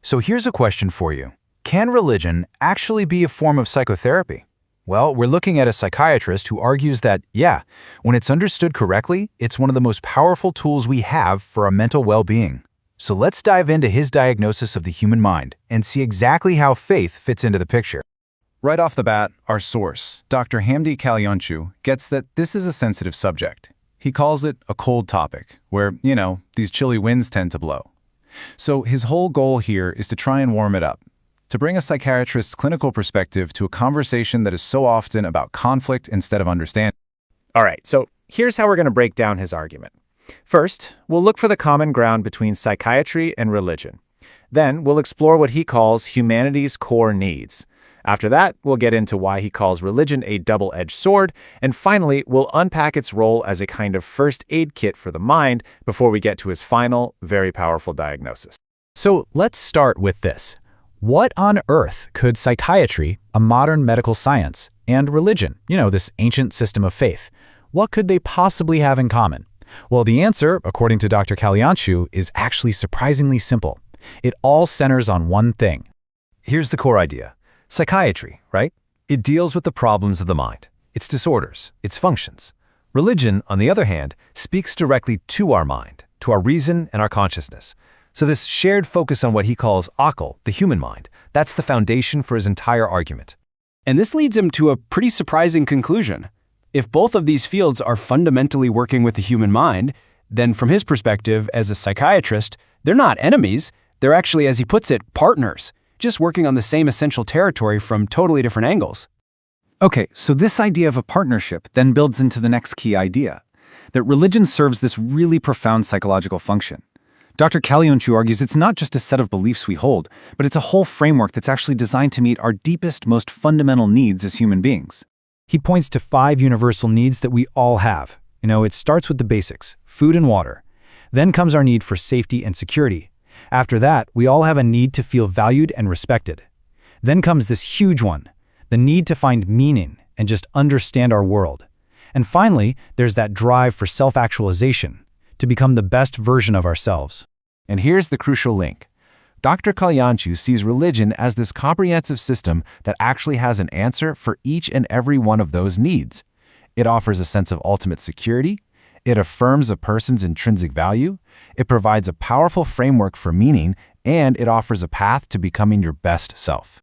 So here's a question for you. Can religion actually be a form of psychotherapy? Well, we're looking at a psychiatrist who argues that, yeah, when it's understood correctly, it's one of the most powerful tools we have for our mental well-being. So let's dive into his diagnosis of the human mind and see exactly how faith fits into the picture. Right off the bat, our source, Dr. Hamdi Kalyanchu, gets that this is a sensitive subject. He calls it a cold topic, where, these chilly winds tend to blow. So his whole goal here is to try and warm it up, to bring a psychiatrist's clinical perspective to a conversation that is so often about conflict instead of understanding. All right, so here's how we're going to break down his argument. First, we'll look for the common ground between psychiatry and religion. Then we'll explore what he calls humanity's core needs. After that, we'll get into why he calls religion a double-edged sword, and finally, we'll unpack its role as a kind of first aid kit for the mind before we get to his final, very powerful diagnosis. So let's start with this. What on earth could psychiatry, a modern medical science, and religion, this ancient system of faith, what could they possibly have in common? Well, the answer, according to Dr. Kalyanchu, is actually surprisingly simple. It all centers on one thing. Here's the core idea. Psychiatry, right? It deals with the problems of the mind, its disorders, its functions. Religion, on the other hand, speaks directly to our mind, to our reason and our consciousness. So this shared focus on what he calls akal, the human mind, that's the foundation for his entire argument. And this leads him to a pretty surprising conclusion. If both of these fields are fundamentally working with the human mind, then from his perspective as a psychiatrist, they're not enemies. They're actually, as he puts it, partners, just working on the same essential territory from totally different angles. Okay, so this idea of a partnership then builds into the next key idea, that religion serves this really profound psychological function. Dr. Kalyanchu argues it's not just a set of beliefs we hold, but it's a whole framework that's actually designed to meet our deepest, most fundamental needs as human beings. He points to 5 universal needs that we all have. It starts with the basics, food and water. Then comes our need for safety and security. After that, we all have a need to feel valued and respected. Then comes this huge one, the need to find meaning and just understand our world. And finally, there's that drive for self-actualization, to become the best version of ourselves. And here's the crucial link. Dr. Kalyanchu sees religion as this comprehensive system that actually has an answer for each and every one of those needs. It offers a sense of ultimate security. It affirms a person's intrinsic value. It provides a powerful framework for meaning, and it offers a path to becoming your best self.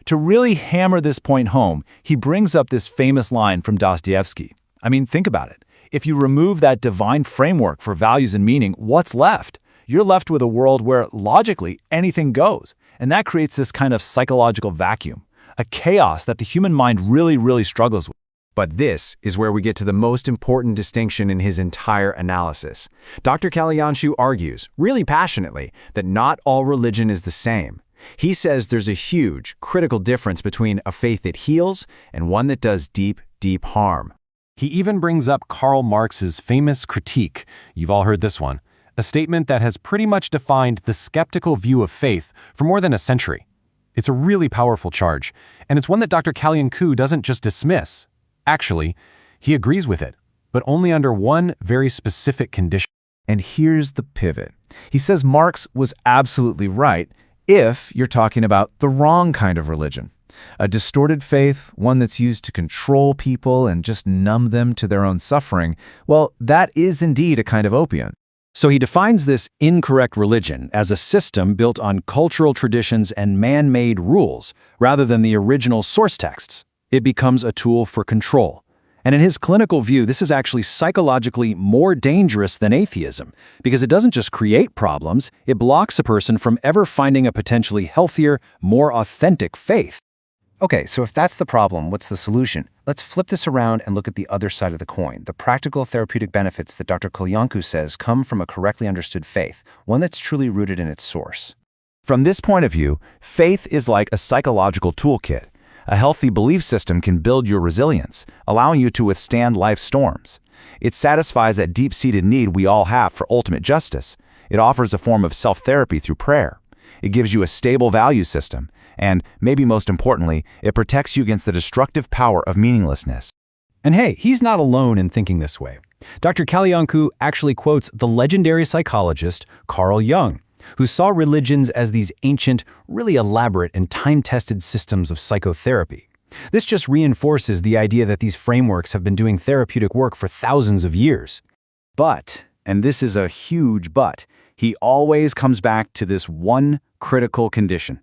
To really hammer this point home, he brings up this famous line from Dostoevsky. Think about it. If you remove that divine framework for values and meaning, what's left? You're left with a world where, logically, anything goes. And that creates this kind of psychological vacuum, a chaos that the human mind really struggles with. But this is where we get to the most important distinction in his entire analysis. Dr. Kalyanchu argues, really passionately, that not all religion is the same. He says there's a huge, critical difference between a faith that heals and one that does deep harm. He even brings up Karl Marx's famous critique, you've all heard this one, a statement that has pretty much defined the skeptical view of faith for more than a century. It's a really powerful charge, and it's one that Dr. Kalyanchu doesn't just dismiss. Actually, he agrees with it, but only under one very specific condition. And here's the pivot. He says Marx was absolutely right if you're talking about the wrong kind of religion. A distorted faith, one that's used to control people and just numb them to their own suffering, well, that is indeed a kind of opium. So he defines this incorrect religion as a system built on cultural traditions and man-made rules, rather than the original source texts. It becomes a tool for control. And in his clinical view, this is actually psychologically more dangerous than atheism, because it doesn't just create problems, it blocks a person from ever finding a potentially healthier, more authentic faith. Okay, so if that's the problem, what's the solution? Let's flip this around and look at the other side of the coin, the practical therapeutic benefits that Dr. Kalyanchu says come from a correctly understood faith, one that's truly rooted in its source. From this point of view, faith is like a psychological toolkit. A healthy belief system can build your resilience, allowing you to withstand life's storms. It satisfies that deep-seated need we all have for ultimate justice. It offers a form of self-therapy through prayer. It gives you a stable value system, and, maybe most importantly, it protects you against the destructive power of meaninglessness. And hey, he's not alone in thinking this way. Dr. Kalyanchu actually quotes the legendary psychologist Carl Jung, who saw religions as these ancient, really elaborate and time-tested systems of psychotherapy. This just reinforces the idea that these frameworks have been doing therapeutic work for thousands of years. But, and this is a huge but, he always comes back to this one critical condition.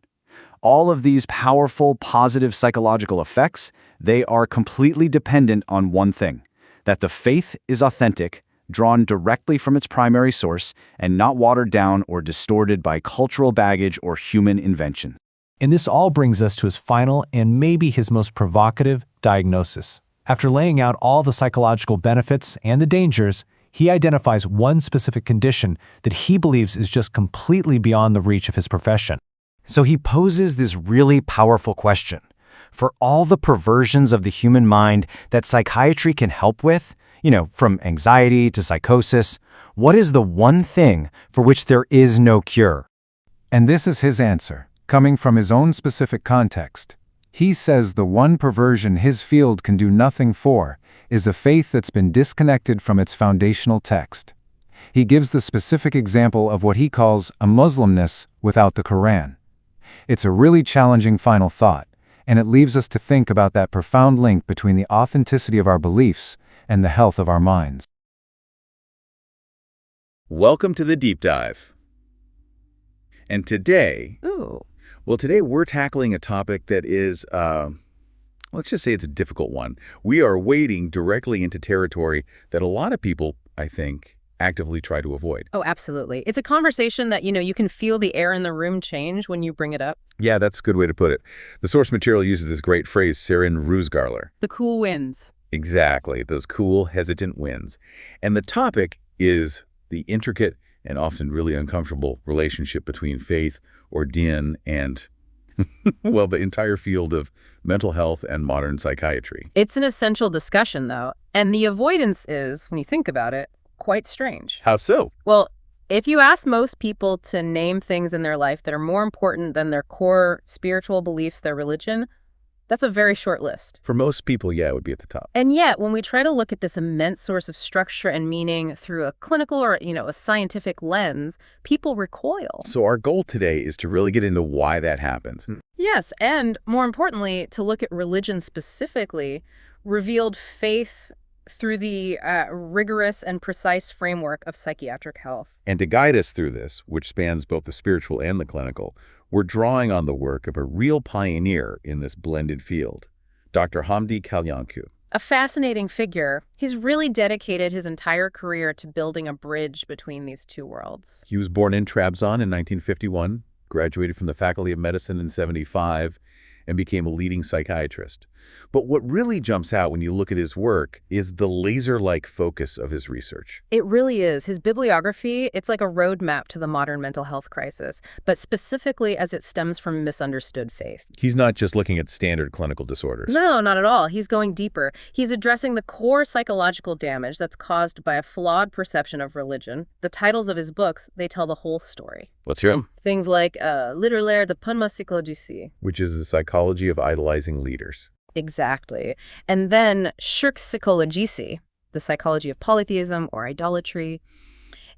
All of these powerful, positive psychological effects, they are completely dependent on one thing, that the faith is authentic, drawn directly from its primary source, and not watered down or distorted by cultural baggage or human invention. And this all brings us to his final and maybe his most provocative diagnosis. After laying out all the psychological benefits and the dangers, he identifies one specific condition that he believes is just completely beyond the reach of his profession. So he poses this really powerful question. For all the perversions of the human mind that psychiatry can help with, from anxiety to psychosis, what is the one thing for which there is no cure? And this is his answer, coming from his own specific context. He says the one perversion his field can do nothing for is a faith that's been disconnected from its foundational text. He gives the specific example of what he calls a Muslimness without the Quran. It's a really challenging final thought, and it leaves us to think about that profound link between the authenticity of our beliefs and the health of our minds. Welcome to the Deep Dive. And today, today we're tackling a topic that is, let's just say it's a difficult one. We are wading directly into territory that a lot of people, I think, actively try to avoid. Oh, absolutely. It's a conversation that, you can feel the air in the room change when you bring it up. Yeah, that's a good way to put it. The source material uses this great phrase, Sarin Rusgarler. The cool winds. Exactly, those cool, hesitant winds. And the topic is the intricate and often really uncomfortable relationship between faith or din and, well, the entire field of mental health and modern psychiatry. It's an essential discussion, though, and the avoidance is, when you think about it, quite strange. How so? Well, if you ask most people to name things in their life that are more important than their core spiritual beliefs, their religion, that's a very short list. For most people, yeah, it would be at the top. And yet, when we try to look at this immense source of structure and meaning through a clinical or, a scientific lens, people recoil. So our goal today is to really get into why that happens. Yes, and more importantly, to look at religion specifically, revealed faith through the rigorous and precise framework of psychiatric health. And to guide us through this, which spans both the spiritual and the clinical, we're drawing on the work of a real pioneer in this blended field, Dr. Hamdi Kalyancu. A fascinating figure. He's really dedicated his entire career to building a bridge between these two worlds. He was born in Trabzon in 1951, graduated from the Faculty of Medicine in 1975, and became a leading psychiatrist. But what really jumps out when you look at his work is the laser-like focus of his research. It really is. His bibliography, it's like a roadmap to the modern mental health crisis, but specifically as it stems from misunderstood faith. He's not just looking at standard clinical disorders. No, not at all. He's going deeper. He's addressing the core psychological damage that's caused by a flawed perception of religion. The titles of his books, they tell the whole story. Let's hear him. Things like Literaire de Punma Psychologie. Which is the psychology of idolizing leaders. Exactly. And then Shirk Psychologie, the psychology of polytheism or idolatry.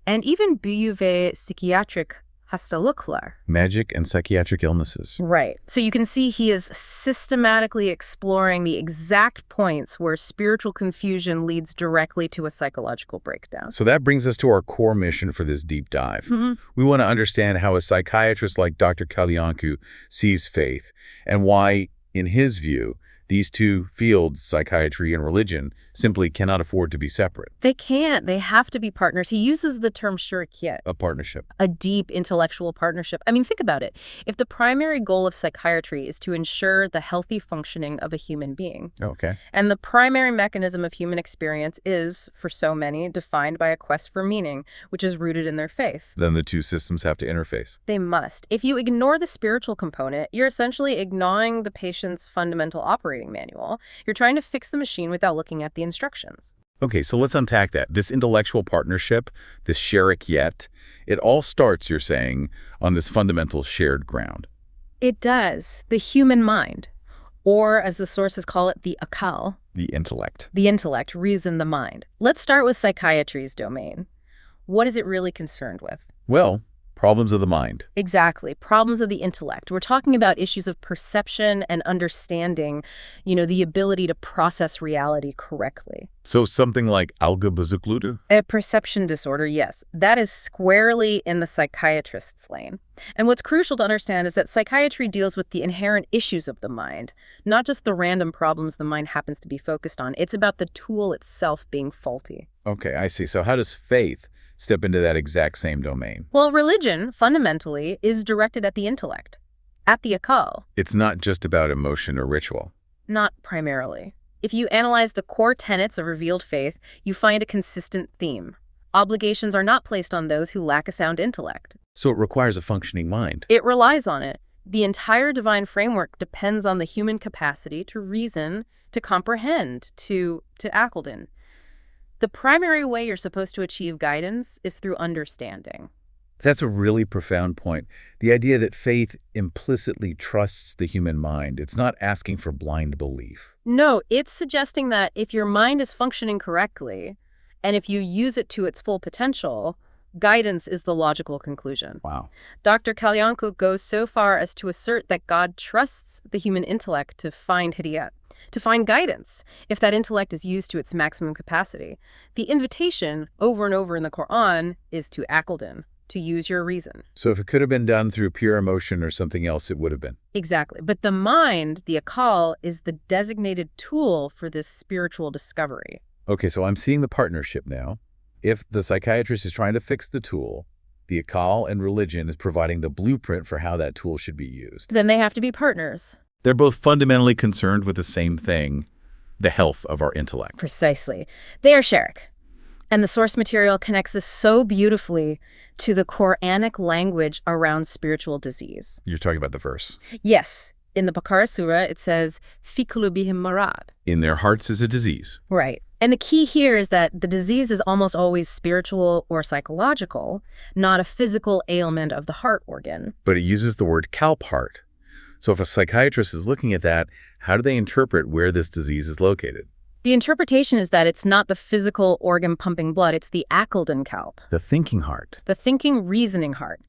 And even Büyüve Psychiatric Hastalıklar. Magic and psychiatric illnesses. Right. So you can see he is systematically exploring the exact points where spiritual confusion leads directly to a psychological breakdown. So that brings us to our core mission for this deep dive. We want to understand how a psychiatrist like Dr. Kalyancu sees faith and why, in his view, these two fields, psychiatry and religion, simply cannot afford to be separate. They can't. They have to be partners. He uses the term shirkiyet. A partnership. A deep intellectual partnership. I mean, think about it. If the primary goal of psychiatry is to ensure the healthy functioning of a human being, okay, and the primary mechanism of human experience is, for so many, defined by a quest for meaning, which is rooted in their faith, then the two systems have to interface. They must. If you ignore the spiritual component, you're essentially ignoring the patient's fundamental operating manual. You're trying to fix the machine without looking at the instructions. Okay, so let's unpack that. This intellectual partnership, this shirkiyet, it all starts, you're saying, on this fundamental shared ground. It does. The human mind, or as the sources call it, the akal. The intellect. The intellect, reason, the mind. Let's start with psychiatry's domain. What is it really concerned with? Well, Problems of the mind. Exactly. Problems of the intellect. We're talking about issues of perception and understanding, the ability to process reality correctly. So something like Algebazuklude? A perception disorder, yes. That is squarely in the psychiatrist's lane. And what's crucial to understand is that psychiatry deals with the inherent issues of the mind, not just the random problems the mind happens to be focused on. It's about the tool itself being faulty. Okay, I see. So how does faith step into that exact same domain? Well, religion, fundamentally, is directed at the intellect, at the akal. It's not just about emotion or ritual. Not primarily. If you analyze the core tenets of revealed faith, you find a consistent theme. Obligations are not placed on those who lack a sound intellect. So it requires a functioning mind. It relies on it. The entire divine framework depends on the human capacity to reason, to comprehend, to ackle. The primary way you're supposed to achieve guidance is through understanding. That's a really profound point. The idea that faith implicitly trusts the human mind. It's not asking for blind belief. No, it's suggesting that if your mind is functioning correctly, and if you use it to its full potential, guidance is the logical conclusion. Wow. Dr. Kalyanku goes so far as to assert that God trusts the human intellect to find hidayat, to find guidance, if that intellect is used to its maximum capacity. The invitation, over and over in the Quran, is to ackle, to use your reason. So if it could have been done through pure emotion or something else, it would have been. Exactly. But the mind, the akal, is the designated tool for this spiritual discovery. Okay, so I'm seeing the partnership now. If the psychiatrist is trying to fix the tool, the akal and religion is providing the blueprint for how that tool should be used. Then they have to be partners. They're both fundamentally concerned with the same thing, the health of our intellect. Precisely. They are sharik. And the source material connects this so beautifully to the Quranic language around spiritual disease. You're talking about the verse. Yes. In the Baqarah Surah, it says, Fi qulubihim marad. In their hearts is a disease. Right. And the key here is that the disease is almost always spiritual or psychological, not a physical ailment of the heart organ. But it uses the word kalp-heart. So if a psychiatrist is looking at that, how do they interpret where this disease is located? The interpretation is that it's not the physical organ pumping blood, it's the akelden kalp. The thinking heart. The thinking, reasoning heart.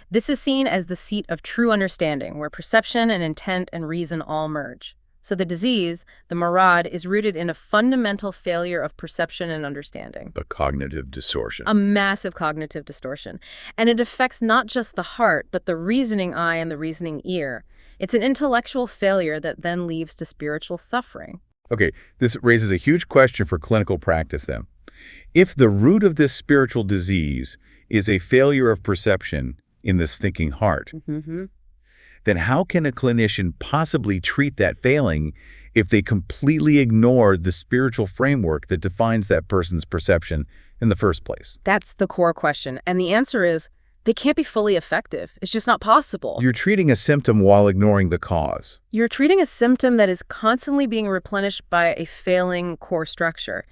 This is seen as the seat of true understanding, where perception and intent and reason all merge. So the disease, the marad, is rooted in a fundamental failure of perception and understanding. The cognitive distortion. A massive cognitive distortion. And it affects not just the heart, but the reasoning eye and the reasoning ear. It's an intellectual failure that then leads to spiritual suffering. Okay, this raises a huge question for clinical practice then. If the root of this spiritual disease is a failure of perception in this thinking heart, then how can a clinician possibly treat that failing if they completely ignore the spiritual framework that defines that person's perception in the first place? That's the core question. And the answer is, they can't be fully effective. It's just not possible. You're treating a symptom while ignoring the cause. You're treating a symptom that is constantly being replenished by a failing core structure.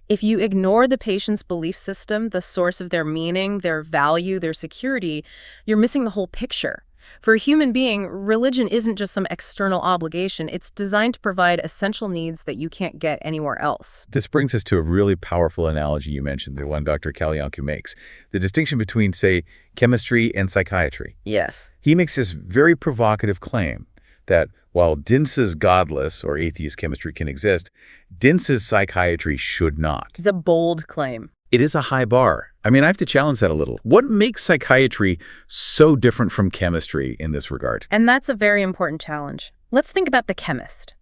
If you ignore the patient's belief system, the source of their meaning, their value, their security, you're missing the whole picture. For a human being, religion isn't just some external obligation. It's designed to provide essential needs that you can't get anywhere else. This brings us to a really powerful analogy you mentioned, the one Dr. Kalyanku makes. The distinction between, say, chemistry and psychiatry. Yes. He makes this very provocative claim that while Dinsa's godless or atheist chemistry can exist, Dinsa's psychiatry should not. It's a bold claim. It is a high bar. I mean, I have to challenge that a little. What makes psychiatry so different from chemistry in this regard? And that's a very important challenge. Let's think about the chemist.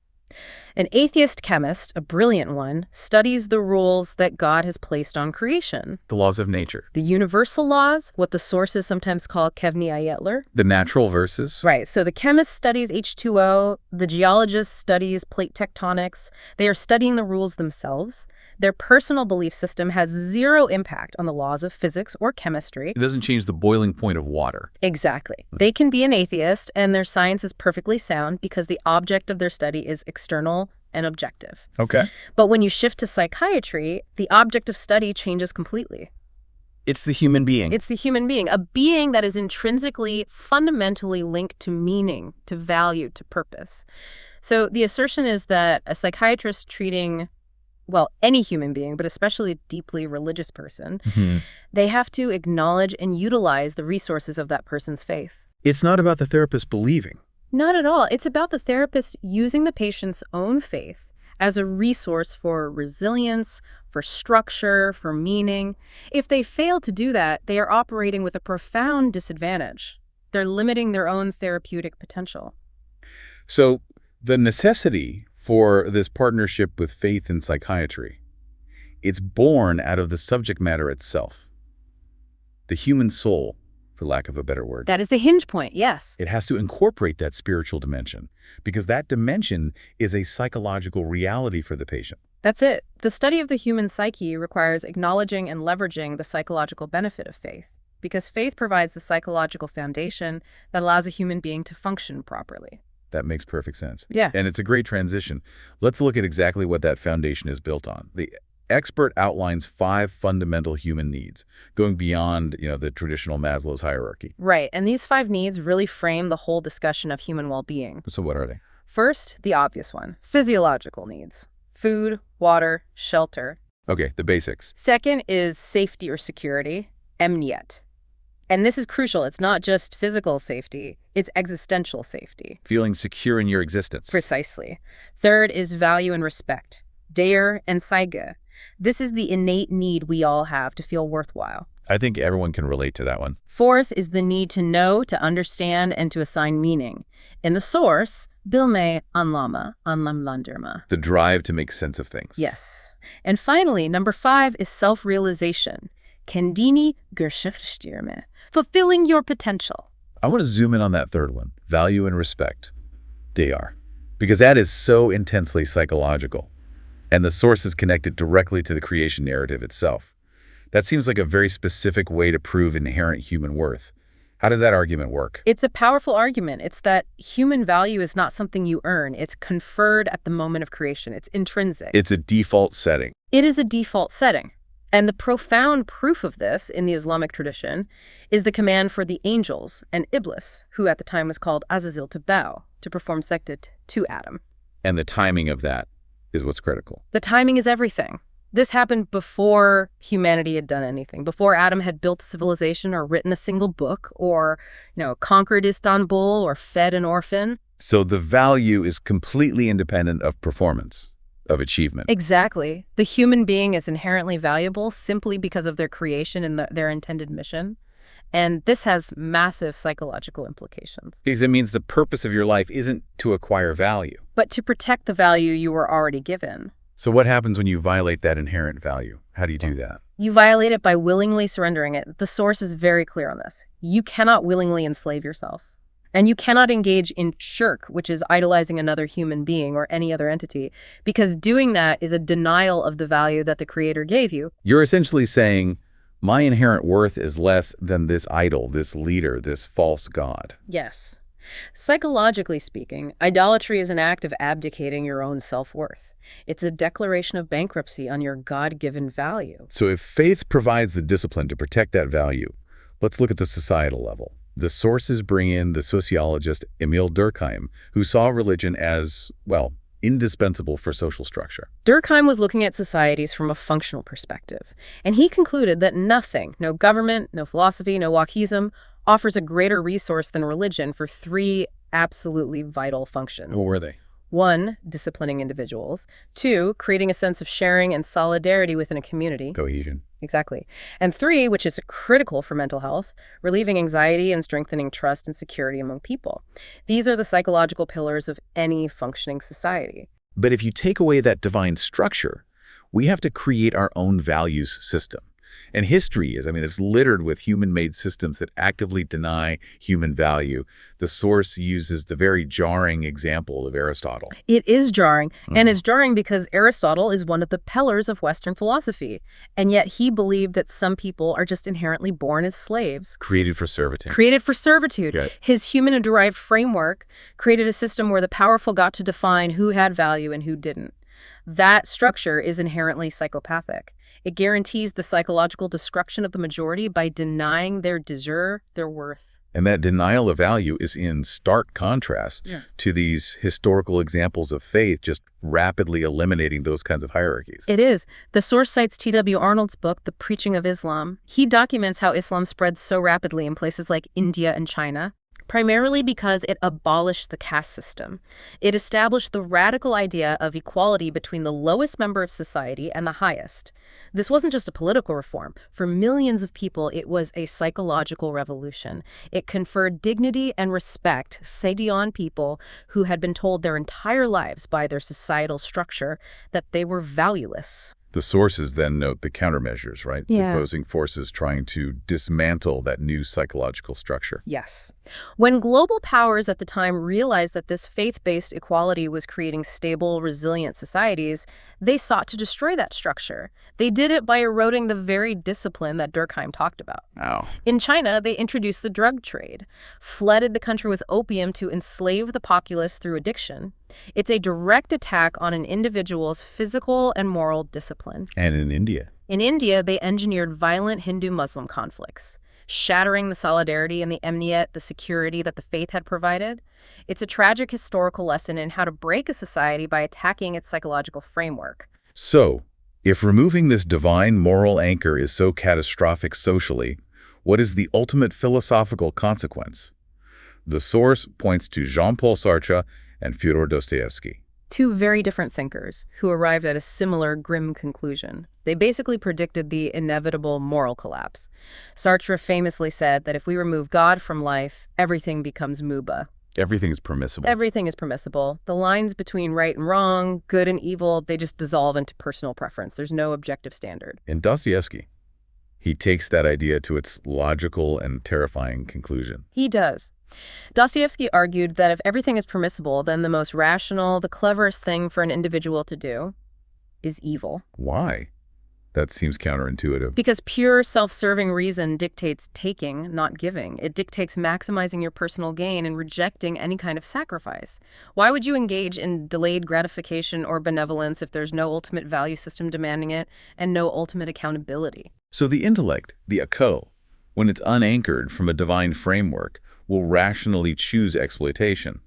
An atheist chemist, a brilliant one, studies the rules that God has placed on creation. The laws of nature. The universal laws, what the sources sometimes call Kevni Ayetler. The natural verses. Right, so the chemist studies H2O, the geologist studies plate tectonics. They are studying the rules themselves. Their personal belief system has zero impact on the laws of physics or chemistry. It doesn't change the boiling point of water. Exactly. They can be an atheist, and their science is perfectly sound because the object of their study is external and objective. Okay. But when you shift to psychiatry, the object of study changes completely. It's the human being. It's the human being, a being that is intrinsically, fundamentally linked to meaning, to value, to purpose. So the assertion is that a psychiatrist treating well, any human being, but especially a deeply religious person, they have to acknowledge and utilize the resources of that person's faith. It's not about the therapist believing. Not at all. It's about the therapist using the patient's own faith as a resource for resilience, for structure, for meaning. If they fail to do that, they are operating with a profound disadvantage. They're limiting their own therapeutic potential. So the necessity for this partnership with faith in psychiatry, it's born out of the subject matter itself. The human soul, for lack of a better word. That is the hinge point, yes. It has to incorporate that spiritual dimension because that dimension is a psychological reality for the patient. That's it. The study of the human psyche requires acknowledging and leveraging the psychological benefit of faith, because faith provides the psychological foundation that allows a human being to function properly. That makes perfect sense. Yeah. And it's a great transition. Let's look at exactly what that foundation is built on. The expert outlines 5 fundamental human needs, going beyond, the traditional Maslow's hierarchy. Right. And these 5 needs really frame the whole discussion of human well-being. So what are they? First, the obvious one, physiological needs. Food, water, shelter. Okay, the basics. Second is safety or security, emniet. And this is crucial. It's not just physical safety, it's existential safety. Feeling secure in your existence. Precisely. Third is value and respect, der and Zeige. This is the innate need we all have to feel worthwhile. I think everyone can relate to that one. Fourth is the need to know, to understand, and to assign meaning. In the source, bilme anlama, anlamlanderma. The drive to make sense of things. Yes. And finally, number 5 is self-realization. Kendini Geschäftsstürme, fulfilling your potential. I want to zoom in on that third one, value and respect. They are. Because that is so intensely psychological. And the source is connected directly to the creation narrative itself. That seems like a very specific way to prove inherent human worth. How does that argument work? It's a powerful argument. It's that human value is not something you earn. It's conferred at the moment of creation. It's intrinsic. It's a default setting. It is a default setting. And the profound proof of this in the Islamic tradition is the command for the angels and Iblis, who at the time was called Azazil, to bow, to perform sektet to Adam. And the timing of that is what's critical. The timing is everything. This happened before humanity had done anything, before Adam had built a civilization or written a single book or, conquered Istanbul or fed an orphan. So the value is completely independent of performance, of achievement. Exactly. The human being is inherently valuable simply because of their creation and their intended mission. And this has massive psychological implications. Because it means the purpose of your life isn't to acquire value, but to protect the value you were already given. So what happens when you violate that inherent value? How do you do that? You violate it by willingly surrendering it. The source is very clear on this. You cannot willingly enslave yourself. And you cannot engage in shirk, which is idolizing another human being or any other entity, because doing that is a denial of the value that the Creator gave you. You're essentially saying, my inherent worth is less than this idol, this leader, this false god. Yes. Psychologically speaking, idolatry is an act of abdicating your own self-worth. It's a declaration of bankruptcy on your God-given value. So if faith provides the discipline to protect that value, let's look at the societal level. The sources bring in the sociologist Emil Durkheim, who saw religion as, indispensable for social structure. Durkheim was looking at societies from a functional perspective, and he concluded that nothing, no government, no philosophy, no wahhism, offers a greater resource than religion for 3 absolutely vital functions. What were they? 1, disciplining individuals. 2, creating a sense of sharing and solidarity within a community. Cohesion. Exactly. And 3, which is critical for mental health, relieving anxiety and strengthening trust and security among people. These are the psychological pillars of any functioning society. But if you take away that divine structure, we have to create our own values system. And history it's littered with human-made systems that actively deny human value. The source uses the very jarring example of Aristotle. It is jarring, and it's jarring because Aristotle is one of the pillars of Western philosophy, and yet he believed that some people are just inherently born as slaves. Created for servitude. Created for servitude. Right. His human-derived framework created a system where the powerful got to define who had value and who didn't. That structure is inherently psychopathic. It guarantees the psychological destruction of the majority by denying their desire, their worth. And that denial of value is in stark contrast to these historical examples of faith just rapidly eliminating those kinds of hierarchies. It is. The source cites T.W. Arnold's book, The Preaching of Islam. He documents how Islam spread so rapidly in places like India and China, primarily because it abolished the caste system. It established the radical idea of equality between the lowest member of society and the highest. This wasn't just a political reform. For millions of people, it was a psychological revolution. It conferred dignity and respect, on people who had been told their entire lives by their societal structure that they were valueless. The sources then note the countermeasures, right? Yeah. The opposing forces trying to dismantle that new psychological structure. Yes. When global powers at the time realized that this faith-based equality was creating stable, resilient societies, they sought to destroy that structure. They did it by eroding the very discipline that Durkheim talked about. Oh. In China, they introduced the drug trade, flooded the country with opium to enslave the populace through addiction. It's a direct attack on an individual's physical and moral discipline. And in India? In India, they engineered violent Hindu-Muslim conflicts, shattering the solidarity and the emniyet, the security that the faith had provided. It's a tragic historical lesson in how to break a society by attacking its psychological framework. So, if removing this divine moral anchor is so catastrophic socially, what is the ultimate philosophical consequence? The source points to Jean-Paul Sartre and Fyodor Dostoevsky. Two very different thinkers who arrived at a similar grim conclusion. They basically predicted the inevitable moral collapse. Sartre famously said that if we remove God from life, everything becomes muba. Everything's permissible. Everything is permissible. The lines between right and wrong, good and evil, they just dissolve into personal preference. There's no objective standard. In Dostoevsky, he takes that idea to its logical and terrifying conclusion. He does. Dostoevsky argued that if everything is permissible, then the most rational, the cleverest thing for an individual to do is evil. Why? That seems counterintuitive. Because pure self-serving reason dictates taking, not giving. It dictates maximizing your personal gain and rejecting any kind of sacrifice. Why would you engage in delayed gratification or benevolence if there's no ultimate value system demanding it and no ultimate accountability? So the intellect, the akal, when it's unanchored from a divine framework, will rationally choose exploitation,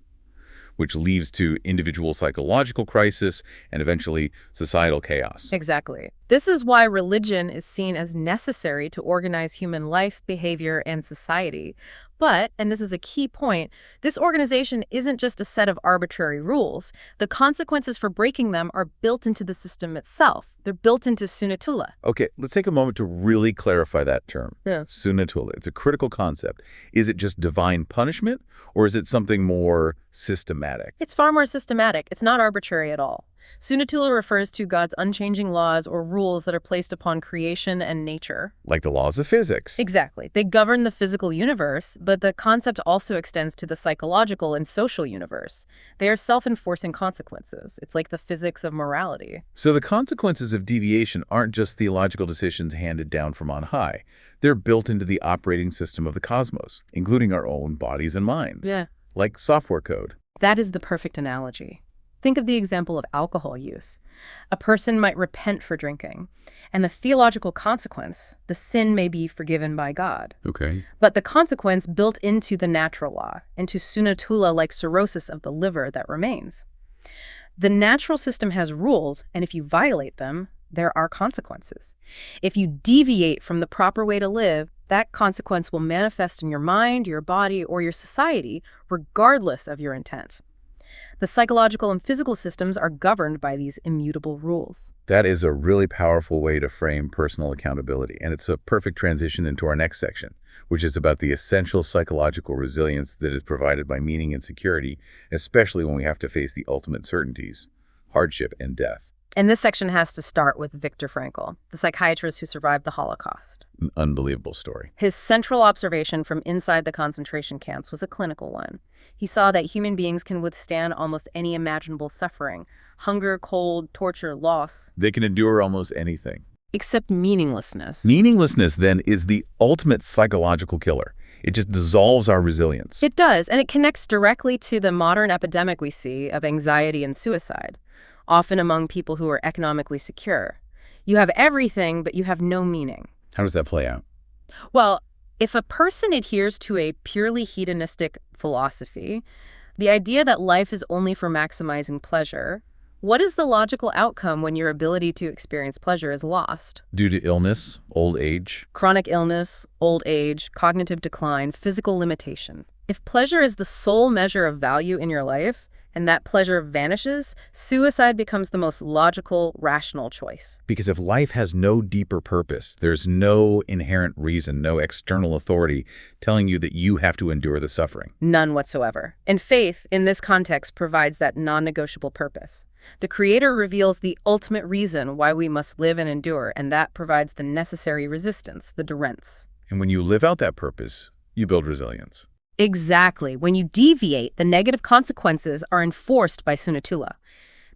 which leads to individual psychological crisis and eventually societal chaos. Exactly. This is why religion is seen as necessary to organize human life, behavior, and society. But, and this is a key point, this organization isn't just a set of arbitrary rules. The consequences for breaking them are built into the system itself. They're built into Sunnatullah. Okay, let's take a moment to really clarify that term. Yeah. Sunnatullah. It's a critical concept. Is it just divine punishment, or is it something more systematic? It's far more systematic. It's not arbitrary at all. Sunnatullah refers to God's unchanging laws or rules that are placed upon creation and nature. Like the laws of physics. Exactly. They govern the physical universe, but the concept also extends to the psychological and social universe. They are self-enforcing consequences. It's like the physics of morality. So the consequences of deviation aren't just theological decisions handed down from on high. They're built into the operating system of the cosmos, including our own bodies and minds. Yeah. Like software code. That is the perfect analogy. Think of the example of alcohol use. A person might repent for drinking, and the theological consequence, the sin may be forgiven by God. Okay. But the consequence built into the natural law, into Sunnatullah like cirrhosis of the liver that remains. The natural system has rules, and if you violate them, there are consequences. If you deviate from the proper way to live, that consequence will manifest in your mind, your body, or your society, regardless of your intent. The psychological and physical systems are governed by these immutable rules. That is a really powerful way to frame personal accountability, and it's a perfect transition into our next section, which is about the essential psychological resilience that is provided by meaning and security, especially when we have to face the ultimate certainties, hardship and death. And this section has to start with Viktor Frankl, the psychiatrist who survived the Holocaust. An unbelievable story. His central observation from inside the concentration camps was a clinical one. He saw that human beings can withstand almost any imaginable suffering, hunger, cold, torture, loss. They can endure almost anything. Except meaninglessness. Meaninglessness, then, is the ultimate psychological killer. It just dissolves our resilience. It does, and it connects directly to the modern epidemic we see of anxiety and suicide, often among people who are economically secure. You have everything, but you have no meaning. How does that play out? Well, If a person adheres to a purely hedonistic philosophy, the idea that life is only for maximizing pleasure, what is the logical outcome when your ability to experience pleasure is lost? Due to illness, old age. Chronic illness, old age, cognitive decline, physical limitation. If pleasure is the sole measure of value in your life, and that pleasure vanishes, suicide becomes the most logical, rational choice. Because if life has no deeper purpose, there's no inherent reason, no external authority telling you that you have to endure the suffering. None whatsoever. And faith, in this context, provides that non-negotiable purpose. The Creator reveals the ultimate reason why we must live and endure, and that provides the necessary resistance, the durance. And when you live out that purpose, you build resilience. Exactly. When you deviate, the negative consequences are enforced by Sunatula.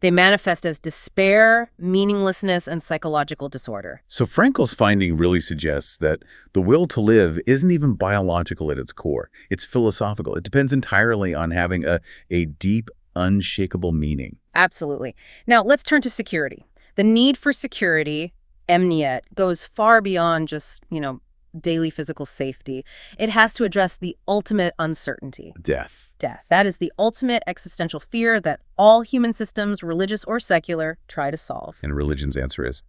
They manifest as despair, meaninglessness, and psychological disorder. So Frankel's finding really suggests that the will to live isn't even biological at its core. It's philosophical. It depends entirely on having a deep, unshakable meaning. Absolutely. Now, let's turn to security. The need for security, emniet, goes far beyond just, daily physical safety. It has to address the ultimate uncertainty. Death. Death. That is the ultimate existential fear that all human systems, religious or secular, try to solve. And religion's answer is?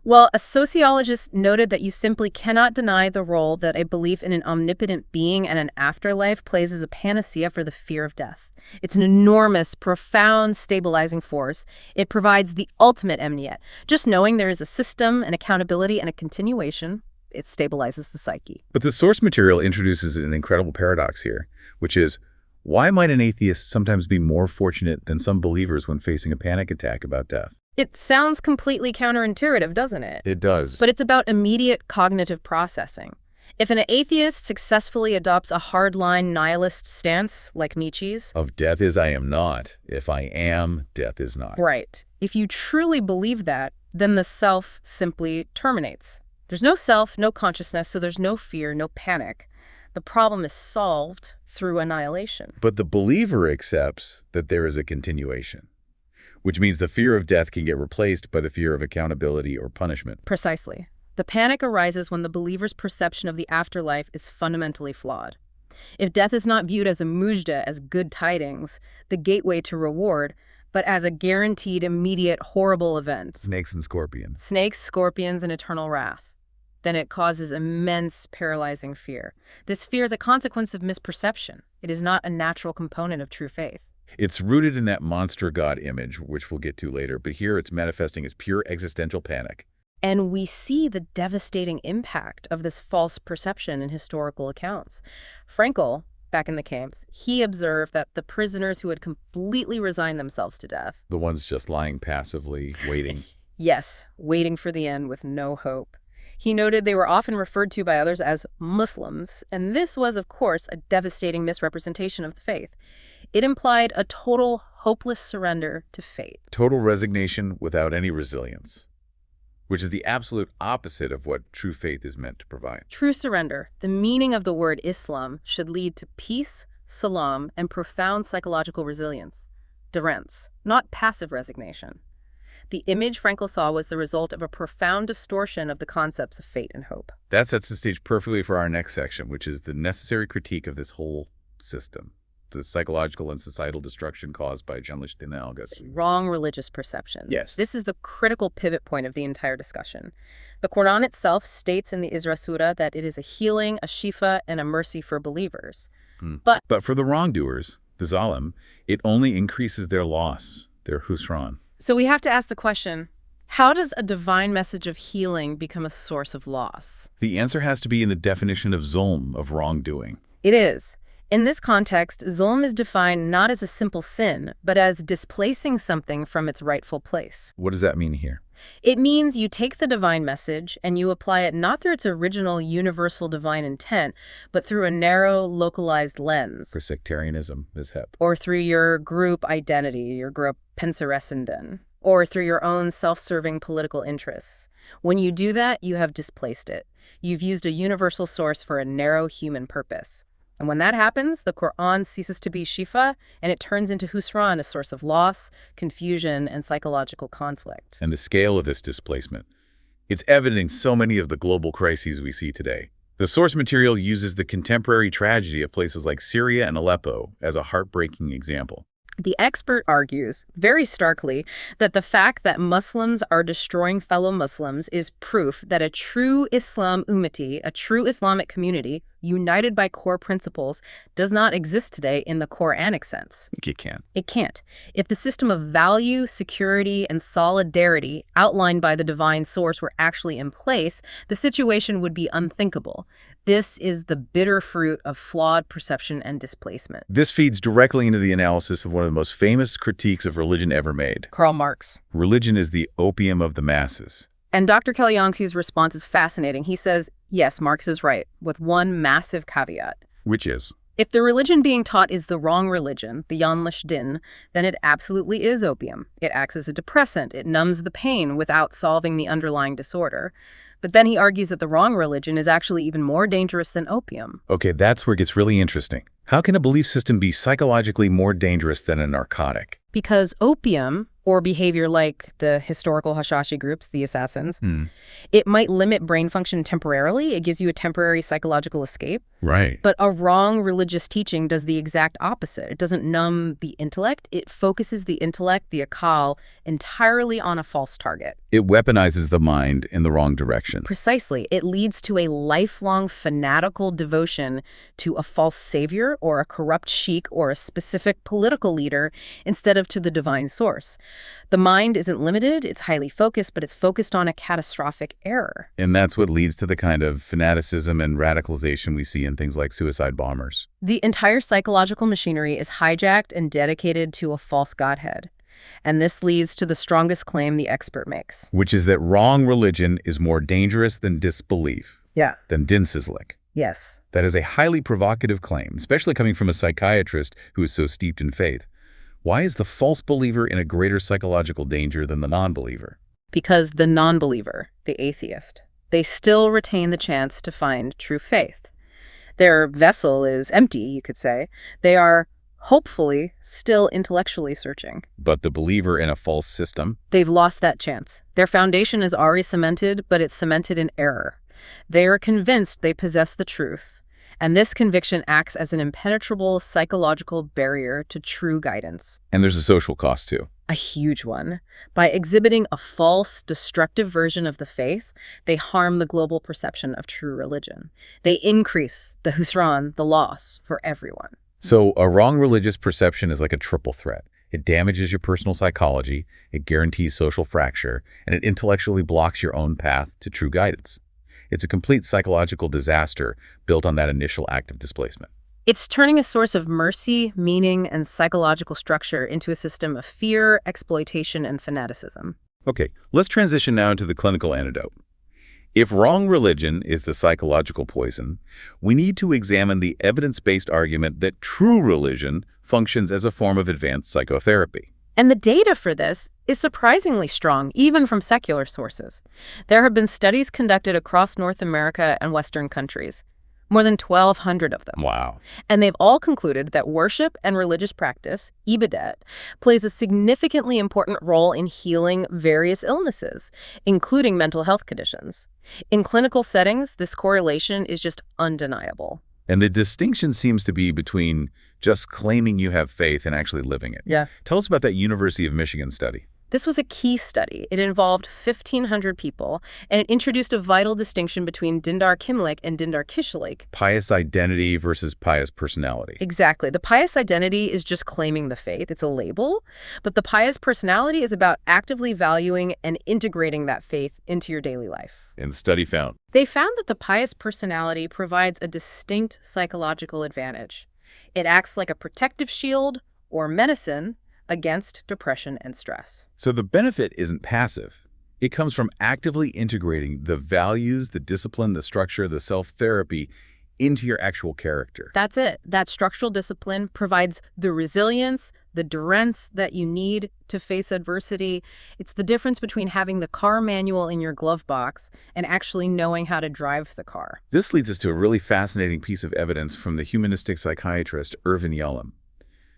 Well, a sociologist noted that you simply cannot deny the role that a belief in an omnipotent being and an afterlife plays as a panacea for the fear of death. It's an enormous, profound, stabilizing force. It provides the ultimate emniet. Just knowing there is a system, an accountability, and a continuation, it stabilizes the psyche. But the source material introduces an incredible paradox here, which is, why might an atheist sometimes be more fortunate than some believers when facing a panic attack about death? It sounds completely counterintuitive, doesn't it? It does. But it's about immediate cognitive processing. If an atheist successfully adopts a hardline nihilist stance, like Nietzsche's, of death is I am not. If I am, death is not. Right. If you truly believe that, then the self simply terminates. There's no self, no consciousness, so there's no fear, no panic. The problem is solved through annihilation. But the believer accepts that there is a continuation, which means the fear of death can get replaced by the fear of accountability or punishment. Precisely. The panic arises when the believer's perception of the afterlife is fundamentally flawed. If death is not viewed as a mujda, as good tidings, the gateway to reward, but as a guaranteed, immediate, horrible event. Snakes and scorpions. Snakes, scorpions, and eternal wrath. Then it causes immense, paralyzing fear. This fear is a consequence of misperception. It is not a natural component of true faith. It's rooted in that monster god image, which we'll get to later, but here it's manifesting as pure existential panic. And we see the devastating impact of this false perception in historical accounts. Frankel, back in the camps, he observed that the prisoners who had completely resigned themselves to death, The ones just lying passively, waiting. yes, waiting for the end with no hope. He noted they were often referred to by others as Muslims, and this was, of course, a devastating misrepresentation of the faith. It implied a total, hopeless surrender to fate. Total resignation without any resilience, which is the absolute opposite of what true faith is meant to provide. True surrender, the meaning of the word Islam, should lead to peace, salam, and profound psychological resilience. Durance, not passive resignation. The image Frankel saw was the result of a profound distortion of the concepts of fate and hope. That sets the stage perfectly for our next section, which is the necessary critique of this whole system, the psychological and societal destruction caused by Janlishtina Algas. Wrong religious perception. Yes. This is the critical pivot point of the entire discussion. The Quran itself states in the Isra Surah that it is a healing, a shifa, and a mercy for believers. But for the wrongdoers, the zalim, it only increases their loss, their husran. So we have to ask the question, how does a divine message of healing become a source of loss? The answer has to be in the definition of zulm, of wrongdoing. It is. In this context, zulm is defined not as a simple sin, but as displacing something from its rightful place. What does that mean here? It means you take the divine message and you apply it not through its original universal divine intent, but through a narrow, localized lens. For sectarianism, mishap. Or through your group identity, your group penseresenden, or through your own self-serving political interests. When you do that, you have displaced it. You've used a universal source for a narrow human purpose. And when that happens, the Quran ceases to be shifa, and it turns into husran, a source of loss, confusion, and psychological conflict. And the scale of this displacement. It's evident in so many of the global crises we see today. The source material uses the contemporary tragedy of places like Syria and Aleppo as a heartbreaking example. The expert argues, very starkly, that the fact that Muslims are destroying fellow Muslims is proof that a true Islam ummati, a true Islamic community, united by core principles, does not exist today in the Quranic sense. It can't. It can't. If the system of value, security, and solidarity outlined by the divine source were actually in place, the situation would be unthinkable. This is the bitter fruit of flawed perception and displacement. This feeds directly into the analysis of one of the most famous critiques of religion ever made. Karl Marx. Religion is the opium of the masses. And Dr. Kalyonski's response is fascinating. He says, yes, Marx is right, with one massive caveat. Which is? If the religion being taught is the wrong religion, the yanlış din, then it absolutely is opium. It acts as a depressant. It numbs the pain without solving the underlying disorder. But then he argues that the wrong religion is actually even more dangerous than opium. Okay, that's where it gets really interesting. How can a belief system be psychologically more dangerous than a narcotic? Because opium, or behavior like the historical Hashashi groups, the assassins, it might limit brain function temporarily. It gives you a temporary psychological escape. Right. But a wrong religious teaching does the exact opposite. It doesn't numb the intellect. It focuses the intellect, the akal, entirely on a false target. It weaponizes the mind in the wrong direction. Precisely. It leads to a lifelong fanatical devotion to a false savior or a corrupt sheikh or a specific political leader instead of to the divine source. The mind isn't limited, it's highly focused, but it's focused on a catastrophic error. And that's what leads to the kind of fanaticism and radicalization we see in things like suicide bombers. The entire psychological machinery is hijacked and dedicated to a false godhead. And this leads to the strongest claim the expert makes. Which is that wrong religion is more dangerous than disbelief. Yeah. Than dinsizlik. Yes. That is a highly provocative claim, especially coming from a psychiatrist who is so steeped in faith. Why is the false believer in a greater psychological danger than the non-believer? Because the non-believer, the atheist, they still retain the chance to find true faith. Their vessel is empty, you could say. They are, hopefully, still intellectually searching. But the believer in a false system? They've lost that chance. Their foundation is already cemented, but it's cemented in error. They are convinced they possess the truth. And this conviction acts as an impenetrable psychological barrier to true guidance. And there's a social cost, too. A huge one. By exhibiting a false, destructive version of the faith, they harm the global perception of true religion. They increase the husran, the loss, for everyone. So a wrong religious perception is like a triple threat. It damages your personal psychology, it guarantees social fracture, and it intellectually blocks your own path to true guidance. It's a complete psychological disaster built on that initial act of displacement. It's turning a source of mercy, meaning, and psychological structure into a system of fear, exploitation, and fanaticism. Okay, let's transition now into the clinical antidote. If wrong religion is the psychological poison, we need to examine the evidence-based argument that true religion functions as a form of advanced psychotherapy. And the data for this is surprisingly strong, even from secular sources. There have been studies conducted across North America and Western countries, more than 1,200 of them. Wow. And they've all concluded that worship and religious practice, ibadat, plays a significantly important role in healing various illnesses, including mental health conditions. In clinical settings, this correlation is just undeniable. And the distinction seems to be between just claiming you have faith and actually living it. Yeah. Tell us about that University of Michigan study. This was a key study. It involved 1,500 people, and it introduced a vital distinction between Dindar Kimlik and Dindar Kishalik. Pious identity versus pious personality. Exactly. The pious identity is just claiming the faith. It's a label. But the pious personality is about actively valuing and integrating that faith into your daily life. And the study found? They found that the pious personality provides a distinct psychological advantage. It acts like a protective shield or medicine against depression and stress. So the benefit isn't passive. It comes from actively integrating the values, the discipline, the structure, the self-therapy into your actual character. That's it. That structural discipline provides the resilience, the duress that you need to face adversity. It's the difference between having the car manual in your glove box and actually knowing how to drive the car. This leads us to a really fascinating piece of evidence from the humanistic psychiatrist Irvin Yalom,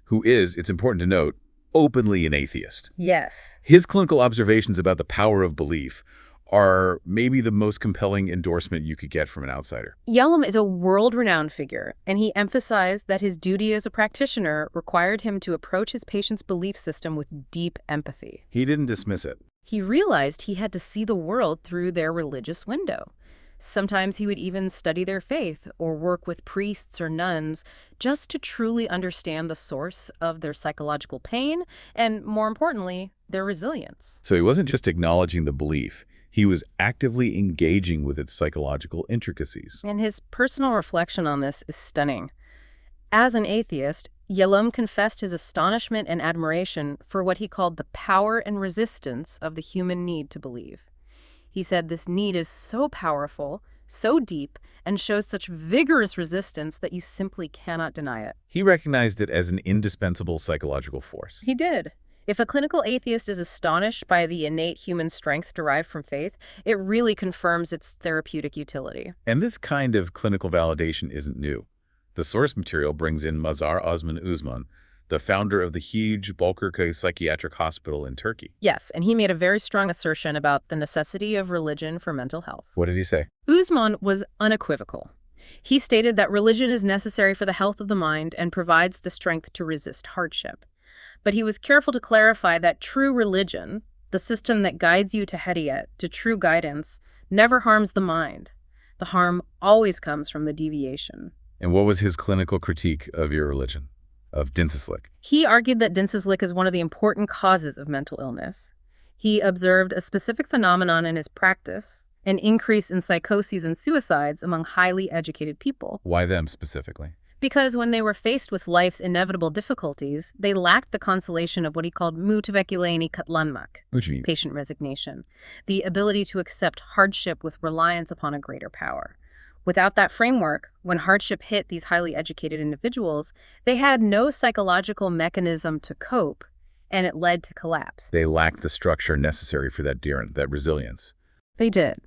who is, it's important to note, openly an atheist. Yes. His clinical observations about the power of belief are maybe the most compelling endorsement you could get from an outsider. Yellum is a world-renowned figure, and he emphasized that his duty as a practitioner required him to approach his patient's belief system with deep empathy. He didn't dismiss it. He realized he had to see the world through their religious window. Sometimes he would even study their faith or work with priests or nuns just to truly understand the source of their psychological pain and, more importantly, their resilience. So he wasn't just acknowledging the belief. He was actively engaging with its psychological intricacies. And his personal reflection on this is stunning. As an atheist, Yellum confessed his astonishment and admiration for what he called the power and resistance of the human need to believe. He said this need is so powerful, so deep, and shows such vigorous resistance that you simply cannot deny it. He recognized it as an indispensable psychological force. He did. If a clinical atheist is astonished by the innate human strength derived from faith, it really confirms its therapeutic utility. And this kind of clinical validation isn't new. The source material brings in Mazhar Osman Uzman, the founder of the huge Balkarköy psychiatric hospital in Turkey. Yes, and he made a very strong assertion about the necessity of religion for mental health. What did he say? Uzman was unequivocal. He stated that religion is necessary for the health of the mind and provides the strength to resist hardship. But he was careful to clarify that true religion, the system that guides you to Hediyat, to true guidance, never harms the mind. The harm always comes from the deviation. And what was his clinical critique of your religion, of Dinseslik? He argued that Dinseslik is one of the important causes of mental illness. He observed a specific phenomenon in his practice, an increase in psychoses and suicides among highly educated people. Why them specifically? Because when they were faced with life's inevitable difficulties, they lacked the consolation of what he called mutavekuleni katlanmak, What do you mean? patient resignation, the ability to accept hardship with reliance upon a greater power. Without that framework, when hardship hit these highly educated individuals, they had no psychological mechanism to cope, and it led to collapse. They lacked the structure necessary for that resilience. They did.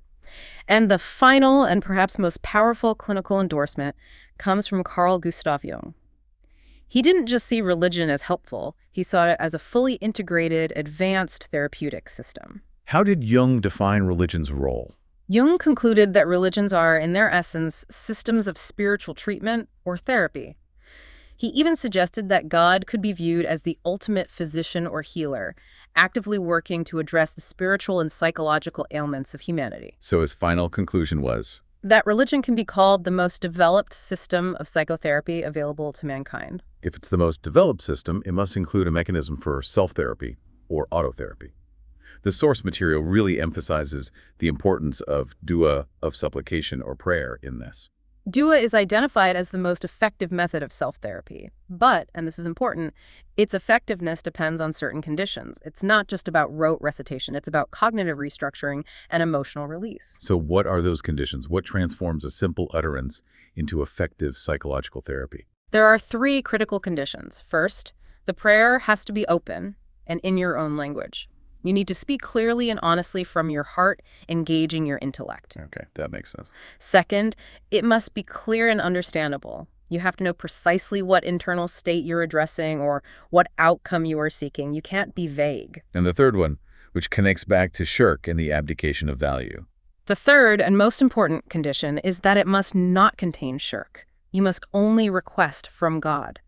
And the final and perhaps most powerful clinical endorsement comes from Carl Gustav Jung. He didn't just see religion as helpful, he saw it as a fully integrated, advanced therapeutic system. How did Jung define religion's role? Jung concluded that religions are, in their essence, systems of spiritual treatment or therapy. He even suggested that God could be viewed as the ultimate physician or healer, actively working to address the spiritual and psychological ailments of humanity. So his final conclusion was? That religion can be called the most developed system of psychotherapy available to mankind. If it's the most developed system, it must include a mechanism for self-therapy or autotherapy. The source material really emphasizes the importance of dua, of supplication or prayer in this. Dua is identified as the most effective method of self-therapy. But, and this is important, its effectiveness depends on certain conditions. It's not just about rote recitation. It's about cognitive restructuring and emotional release. So what are those conditions? What transforms a simple utterance into effective psychological therapy? There are 3 critical conditions. First, the prayer has to be open and in your own language. You need to speak clearly and honestly from your heart, engaging your intellect. Okay, that makes sense. Second, it must be clear and understandable. You have to know precisely what internal state you're addressing or what outcome you are seeking. You can't be vague. And the third one, which connects back to shirk and the abdication of value. The third and most important condition is that it must not contain shirk. You must only request from God.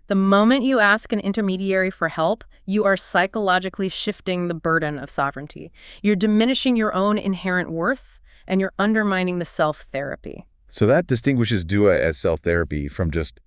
The moment you ask an intermediary for help, you are psychologically shifting the burden of sovereignty. You're diminishing your own inherent worth, and you're undermining the self-therapy. So that distinguishes dua as self-therapy from just,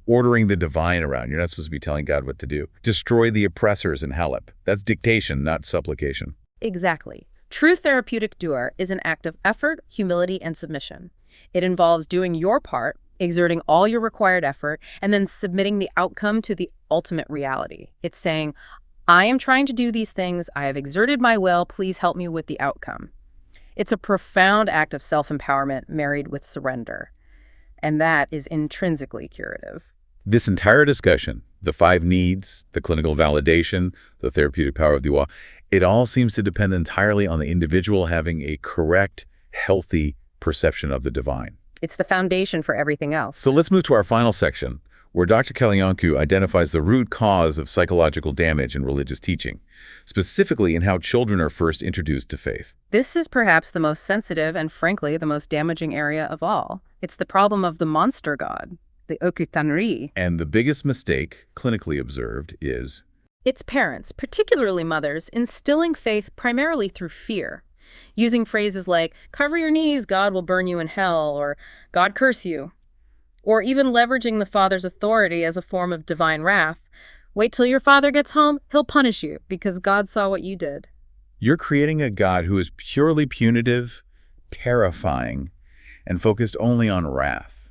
ordering the divine around. You're not supposed to be telling God what to do. Destroy the oppressors in Halep. That's dictation, not supplication. Exactly. True therapeutic dua is an act of effort, humility, and submission. It involves doing your part, exerting all your required effort, and then submitting the outcome to the ultimate reality. It's saying, I am trying to do these things, I have exerted my will, please help me with the outcome. It's a profound act of self-empowerment married with surrender, and that is intrinsically curative. This entire discussion, the 5 needs, the clinical validation, the therapeutic power of dua, it all seems to depend entirely on the individual having a correct, healthy perception of the divine. It's the foundation for everything else. So let's move to our final section, where Dr. Kalyanku identifies the root cause of psychological damage in religious teaching, specifically in how children are first introduced to faith. This is perhaps the most sensitive and, frankly, the most damaging area of all. It's the problem of the monster god, the Okutanri. And the biggest mistake, clinically observed, is Its parents, particularly mothers, instilling faith primarily through fear, using phrases like, "Cover your knees, God will burn you in hell," or "God curse you," or even leveraging the father's authority as a form of divine wrath. "Wait till your father gets home, he'll punish you because God saw what you did." you're creating a God who is purely punitive, terrifying, and focused only on wrath.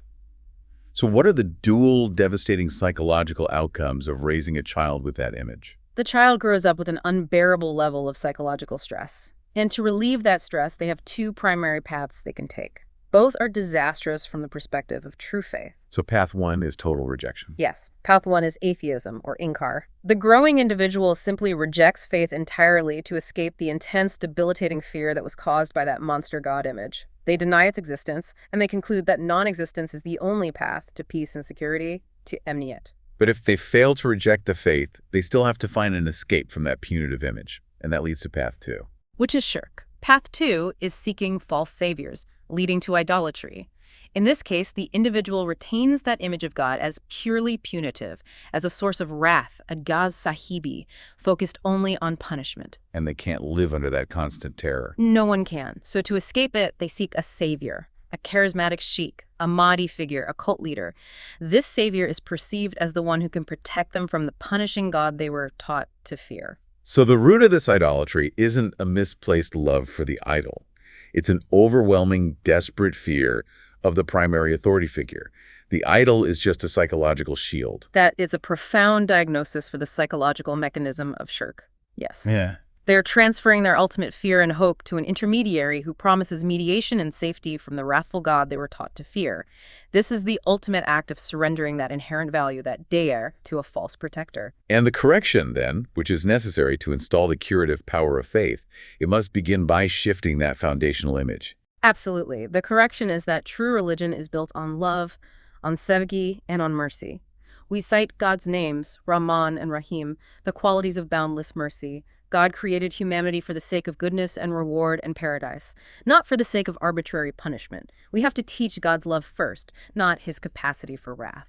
So what are the dual devastating psychological outcomes of raising a child with that image? The child grows up with an unbearable level of psychological stress. And to relieve that stress, they have two primary paths they can take. Both are disastrous from the perspective of true faith. So path one is total rejection. Yes, path one is atheism, or inkar. The growing individual simply rejects faith entirely to escape the intense, debilitating fear that was caused by that monster god image. They deny its existence, and they conclude that non-existence is the only path to peace and security, to emniyet. But if they fail to reject the faith, they still have to find an escape from that punitive image. And that leads to path two. Which is shirk. Path two is seeking false saviors, leading to idolatry. In this case, the individual retains that image of God as purely punitive, as a source of wrath, a gaz sahibi, focused only on punishment. And they can't live under that constant terror. No one can. So to escape it, they seek a savior, a charismatic sheikh, a Mahdi figure, a cult leader. This savior is perceived as the one who can protect them from the punishing God they were taught to fear. So the root of this idolatry isn't a misplaced love for the idol. It's an overwhelming, desperate fear of the primary authority figure. The idol is just a psychological shield. That is a profound diagnosis for the psychological mechanism of shirk. Yes. Yeah. They're transferring their ultimate fear and hope to an intermediary who promises mediation and safety from the wrathful God they were taught to fear. This is the ultimate act of surrendering that inherent value, that deir, to a false protector. And the correction, then, which is necessary to install the curative power of faith, it must begin by shifting that foundational image. Absolutely. The correction is that true religion is built on love, on sevgi, and on mercy. We cite God's names, Rahman and Rahim, the qualities of boundless mercy. God created humanity for the sake of goodness and reward and paradise, not for the sake of arbitrary punishment. We have to teach God's love first, not his capacity for wrath.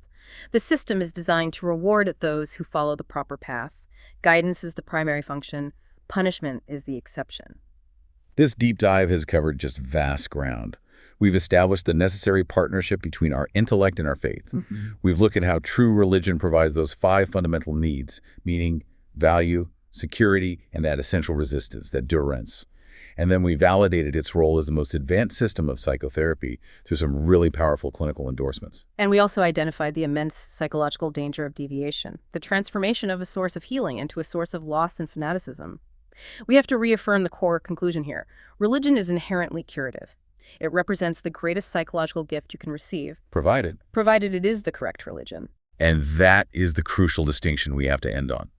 The system is designed to reward those who follow the proper path. Guidance is the primary function. Punishment is the exception. This deep dive has covered just vast ground. We've established the necessary partnership between our intellect and our faith. We've looked at how true religion provides those 5 fundamental needs, meaning value, security, and that essential resistance, that durance. And then we validated its role as the most advanced system of psychotherapy through some really powerful clinical endorsements. And we also identified the immense psychological danger of deviation, the transformation of a source of healing into a source of loss and fanaticism. We have to reaffirm the core conclusion here. Religion is inherently curative. It represents the greatest psychological gift you can receive, Provided. provided it is the correct religion. And that is the crucial distinction we have to end on.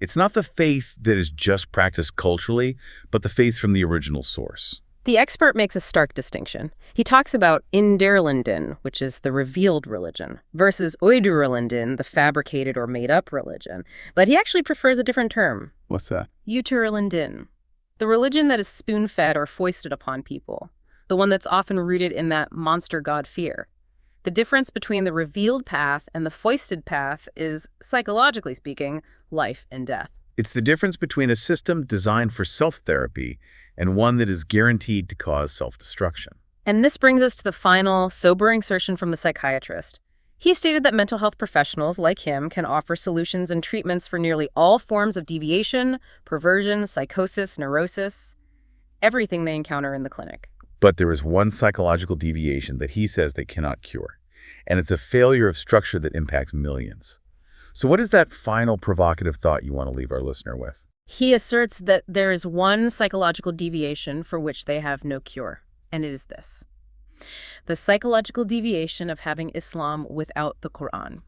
It's not the faith that is just practiced culturally, but the faith from the original source. The expert makes a stark distinction. He talks about Inderlanden, which is the revealed religion, versus Oidurlanden, the fabricated or made-up religion. But he actually prefers a different term. What's that? Uterlanden, the religion that is spoon-fed or foisted upon people, the one that's often rooted in that monster god fear. The difference between the revealed path and the foisted path is, psychologically speaking, life and death. It's the difference between a system designed for self-therapy and one that is guaranteed to cause self-destruction. And this brings us to the final, sobering assertion from the psychiatrist. He stated that mental health professionals like him can offer solutions and treatments for nearly all forms of deviation, perversion, psychosis, neurosis, everything they encounter in the clinic. But there is one psychological deviation that he says they cannot cure, and it's a failure of structure that impacts millions. So what is that final provocative thought you want to leave our listener with? He asserts that there is one psychological deviation for which they have no cure, and it is this: the psychological deviation of having Islam without the Quran.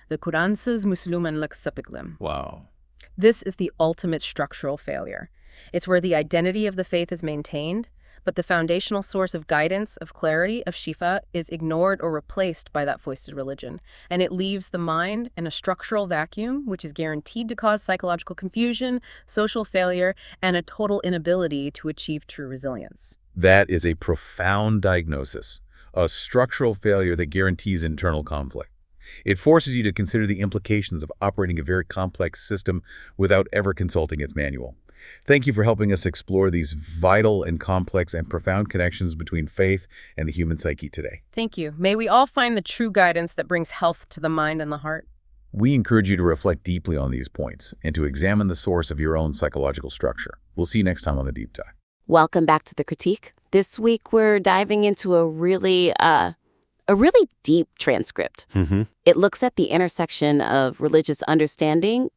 The Quran'sız Müslümanlık sapıklığım. Wow. This is the ultimate structural failure. It's where the identity of the faith is maintained, but the foundational source of guidance, of clarity, of Shifa is ignored or replaced by that foisted religion. And it leaves the mind in a structural vacuum, which is guaranteed to cause psychological confusion, social failure, and a total inability to achieve true resilience. That is a profound diagnosis, a structural failure that guarantees internal conflict. It forces you to consider the implications of operating a very complex system without ever consulting its manual. Thank you for helping us explore these vital and complex and profound connections between faith and the human psyche today. Thank you. May we all find the true guidance that brings health to the mind and the heart. We encourage you to reflect deeply on these points and to examine the source of your own psychological structure. We'll see you next time on The Deep Dive. Welcome back to The Critique. This week we're diving into a really deep transcript. It looks at the intersection of religious understanding,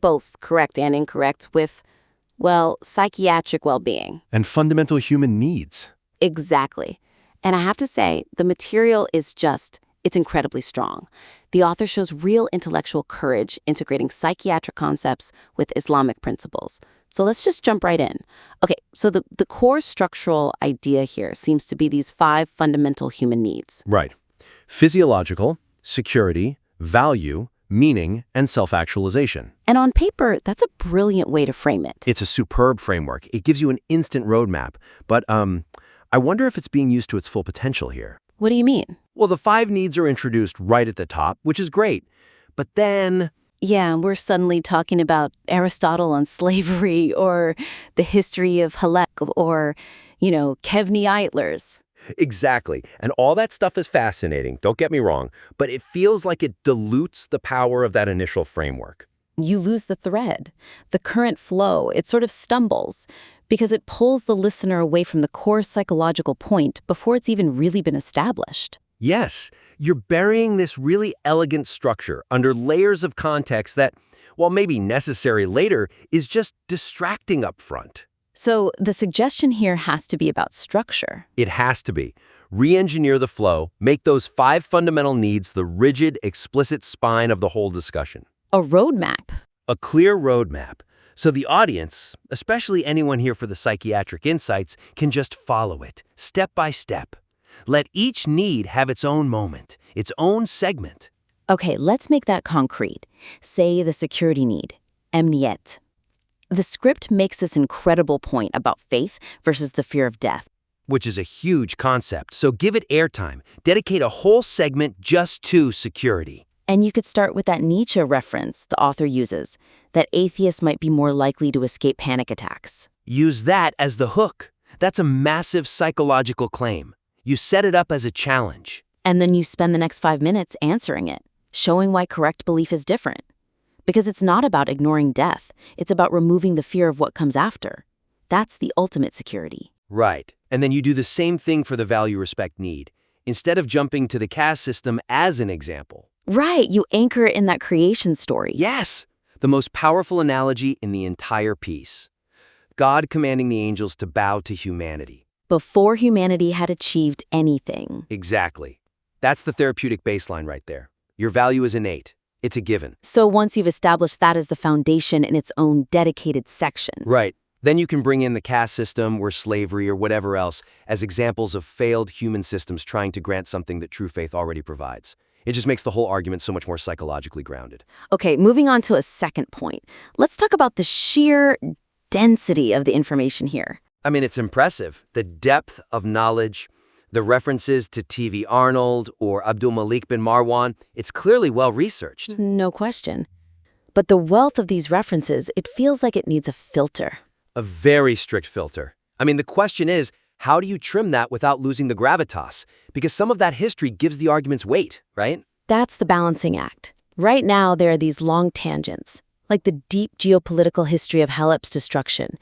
both correct and incorrect, with, well, psychiatric well-being. And fundamental human needs. Exactly. And I have to say, the material is it's incredibly strong. The author shows real intellectual courage integrating psychiatric concepts with Islamic principles. So let's just jump right in. Okay, so the core structural idea here seems to be these 5 fundamental human needs. Right. Physiological, security, value, meaning, and self-actualization. And on paper, that's a brilliant way to frame it. It's a superb framework. It gives you an instant roadmap. But I wonder if it's being used to its full potential here. What do you mean? Well, the 5 needs are introduced right at the top, which is great. But then... Yeah, we're suddenly talking about Aristotle on slavery or the history of Halak or, Kevni Eitlers. Exactly. And all that stuff is fascinating, don't get me wrong, but it feels like it dilutes the power of that initial framework. You lose the thread, the current flow. It sort of stumbles because it pulls the listener away from the core psychological point before it's even really been established. Yes, you're burying this really elegant structure under layers of context that, while maybe necessary later, is just distracting up front. So the suggestion here has to be about structure. It has to be. Re-engineer the flow, make those 5 fundamental needs the rigid, explicit spine of the whole discussion. A roadmap. A clear roadmap. So the audience, especially anyone here for the psychiatric insights, can just follow it, step by step. Let each need have its own moment, its own segment. Okay, let's make that concrete. Say the security need, emniyet. The script makes this incredible point about faith versus the fear of death. Which is a huge concept, so give it airtime. Dedicate a whole segment just to security. And you could start with that Nietzsche reference the author uses, that atheists might be more likely to escape panic attacks. Use that as the hook. That's a massive psychological claim. You set it up as a challenge. And then you spend the next 5 minutes answering it, showing why correct belief is different. Because it's not about ignoring death. It's about removing the fear of what comes after. That's the ultimate security. Right. And then you do the same thing for the value, respect, need. Instead of jumping to the caste system as an example. Right. You anchor it in that creation story. Yes. The most powerful analogy in the entire piece. God commanding the angels to bow to humanity. Before humanity had achieved anything. Exactly. That's the therapeutic baseline right there. Your value is innate. It's a given. So once you've established that as the foundation in its own dedicated section. Right. Then you can bring in the caste system or slavery or whatever else as examples of failed human systems trying to grant something that true faith already provides. It just makes the whole argument so much more psychologically grounded. Okay, moving on to a second point. Let's talk about the sheer density of the information here. I mean, it's impressive. The depth of knowledge, the references to T.V. Arnold or Abdul Malik bin Marwan, it's clearly well-researched. No question. But the wealth of these references, it feels like it needs a filter. A very strict filter. I mean, the question is, how do you trim that without losing the gravitas? Because some of that history gives the arguments weight, right? That's the balancing act. Right now, there are these long tangents, like the deep geopolitical history of Halep's destruction.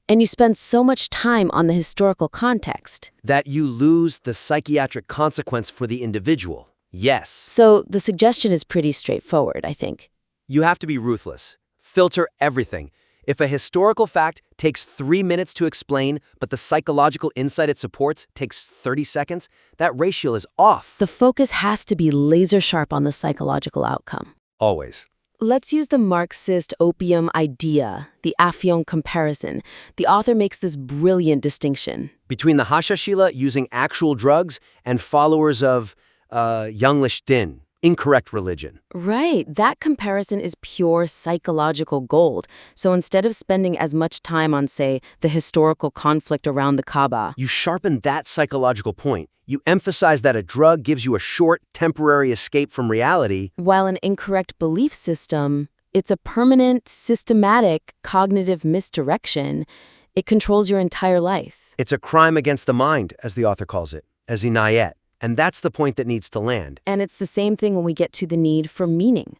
And you spend so much time on the historical context. That you lose the psychiatric consequence for the individual. Yes. So the suggestion is pretty straightforward, I think. You have to be ruthless. Filter everything. If a historical fact takes 3 minutes to explain, but the psychological insight it supports takes 30 seconds, that ratio is off. The focus has to be laser sharp on the psychological outcome. Always. Let's use the Marxist opium idea, the Afyon comparison. The author makes this brilliant distinction. Between the Hashashila using actual drugs and followers of Yanglish Din, incorrect religion. Right, that comparison is pure psychological gold. So instead of spending as much time on, say, the historical conflict around the Kaaba, You sharpen that psychological point. You emphasize that a drug gives you a short, temporary escape from reality. while an incorrect belief system, it's a permanent, systematic cognitive misdirection. It controls your entire life. It's a crime against the mind, as the author calls it, as inayet. And that's the point that needs to land. And it's the same thing when we get to the need for meaning.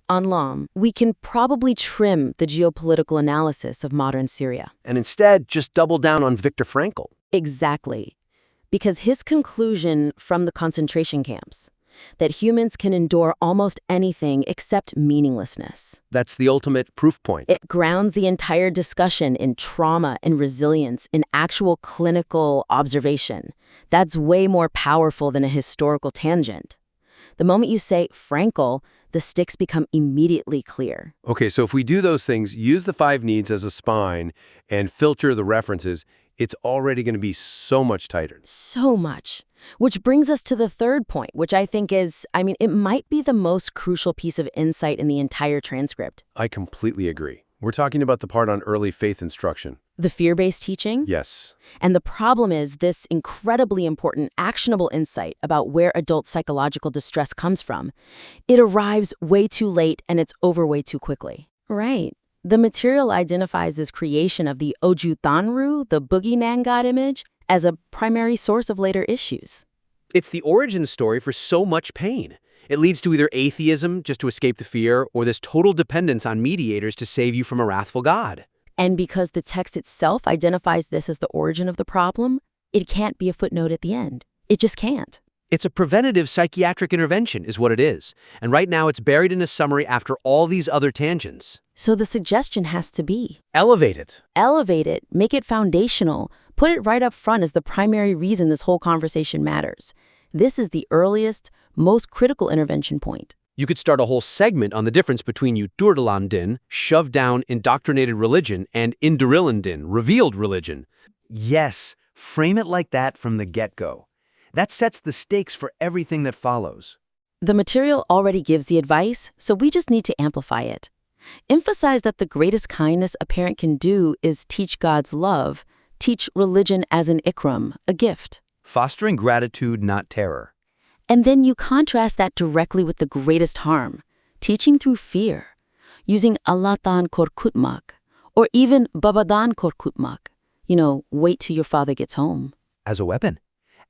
On Lam, we can probably trim the geopolitical analysis of modern Syria. And instead, just double down on Viktor Frankl. Exactly. Because his conclusion from the concentration camps, that humans can endure almost anything except meaninglessness. That's the ultimate proof point. It grounds the entire discussion in trauma and resilience, in actual clinical observation. That's way more powerful than a historical tangent. The moment you say Frankl, the stakes become immediately clear. Okay, so if we do those things, use the 5 needs as a spine, and filter the references, it's already going to be so much tighter. So much. Which brings us to the third point, which I think is, it might be the most crucial piece of insight in the entire transcript. I completely agree. We're talking about the part on early faith instruction. The fear-based teaching? Yes. And the problem is this incredibly important, actionable insight about where adult psychological distress comes from. It arrives way too late and it's over way too quickly. Right. The material identifies this creation of the Oju Tanru, the boogeyman god image, as a primary source of later issues. It's the origin story for so much pain. It leads to either atheism, just to escape the fear, or this total dependence on mediators to save you from a wrathful God. And because the text itself identifies this as the origin of the problem, it can't be a footnote at the end. It just can't. It's a preventative psychiatric intervention, is what it is. And right now it's buried in a summary after all these other tangents. So the suggestion has to be Elevate it. elevate it, make it foundational, put it right up front as the primary reason this whole conversation matters. This is the earliest, most critical intervention point. You could start a whole segment on the difference between Yudurlan din, shoved down indoctrinated religion, and Indirilan din, revealed religion. Yes, frame it like that from the get-go. That sets the stakes for everything that follows. The material already gives the advice, so we just need to amplify it. Emphasize that the greatest kindness a parent can do is teach God's love, teach religion as an ikram, a gift. Fostering gratitude, not terror. And then you contrast that directly with the greatest harm, teaching through fear, using Allah'tan korkutmak, or even Babadan korkutmak, wait till your father gets home. As a weapon.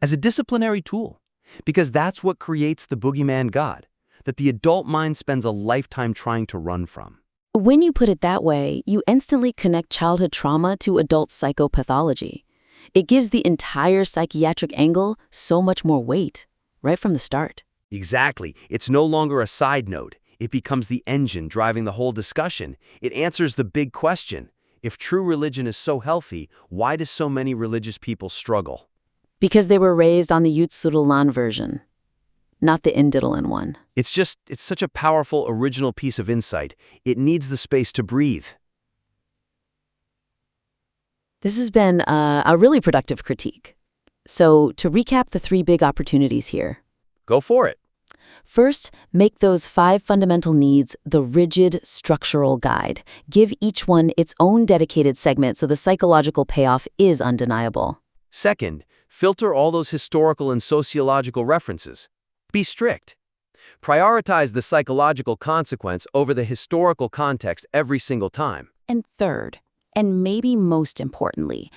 As a disciplinary tool. Because that's what creates the boogeyman god, that the adult mind spends a lifetime trying to run from. When you put it that way, you instantly connect childhood trauma to adult psychopathology. It gives the entire psychiatric angle so much more weight, right from the start. Exactly. It's no longer a side note. It becomes the engine driving the whole discussion. It answers the big question. If true religion is so healthy, why do so many religious people struggle? Because they were raised on the Yutsurulan version, not the Indidalan one. It's such a powerful, original piece of insight. It needs the space to breathe. This has been a really productive critique. So to recap the 3 big opportunities here. Go for it. First, make those 5 fundamental needs the rigid structural guide. Give each one its own dedicated segment so the psychological payoff is undeniable. Second, filter all those historical and sociological references. Be strict. Prioritize the psychological consequence over the historical context every single time. And third, and maybe most importantly,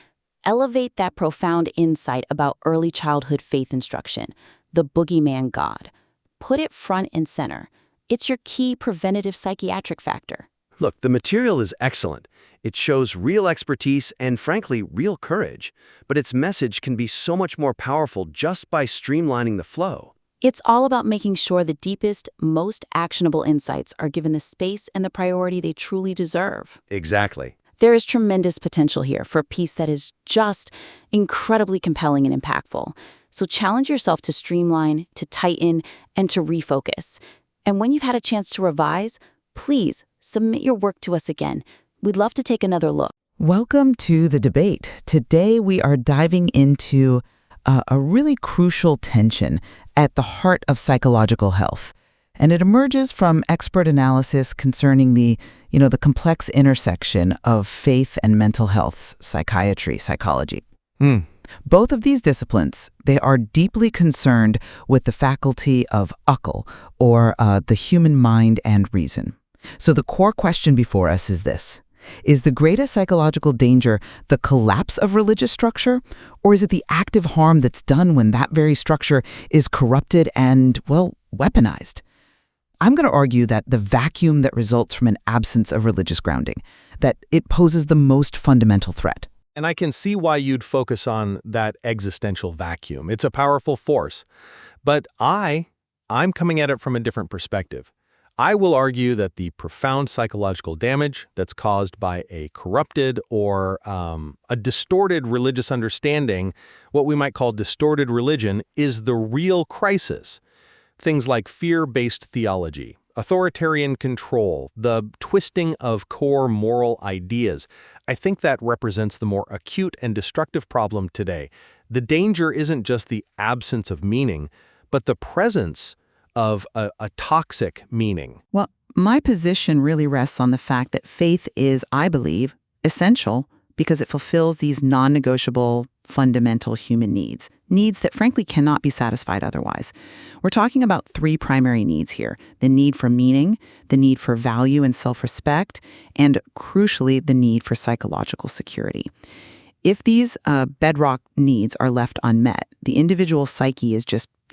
elevate that profound insight about early childhood faith instruction, the boogeyman god. Put it front and center. It's your key preventative psychiatric factor. Look, the material is excellent. It shows real expertise and, frankly, real courage. But its message can be so much more powerful just by streamlining the flow. It's all about making sure the deepest, most actionable insights are given the space and the priority they truly deserve. Exactly. There is tremendous potential here for a piece that is just incredibly compelling and impactful. So challenge yourself to streamline, to tighten, and to refocus. And when you've had a chance to revise, Please submit your work to us again. We'd love to take another look. Welcome to the debate. Today we are diving into a really crucial tension at the heart of psychological health. And it emerges from expert analysis concerning the complex intersection of faith and mental health, psychiatry, psychology. Both of these disciplines, they are deeply concerned with the faculty of akal, or the human mind and reason. So the core question before us is this. Is the greatest psychological danger the collapse of religious structure, or is it the active harm that's done when that very structure is corrupted and, well, weaponized? I'm going to argue that the vacuum that results from an absence of religious grounding, that it poses the most fundamental threat. And I can see why you'd focus on that existential vacuum. It's a powerful force. But I'm coming at it from a different perspective. I will argue that the profound psychological damage that's caused by a corrupted or a distorted religious understanding, what we might call distorted religion, is the real crisis. Things like fear-based theology, authoritarian control, the twisting of core moral ideas. I think that represents the more acute and destructive problem today. The danger isn't just the absence of meaning, but the presence of a toxic meaning. Well, my position really rests on the fact that faith is, I believe, essential because it fulfills these non-negotiable, fundamental human needs that frankly cannot be satisfied otherwise. We're talking about three primary needs here: the need for meaning, the need for value and self-respect, and crucially, the need for psychological security. If these bedrock needs are left unmet, the individual psyche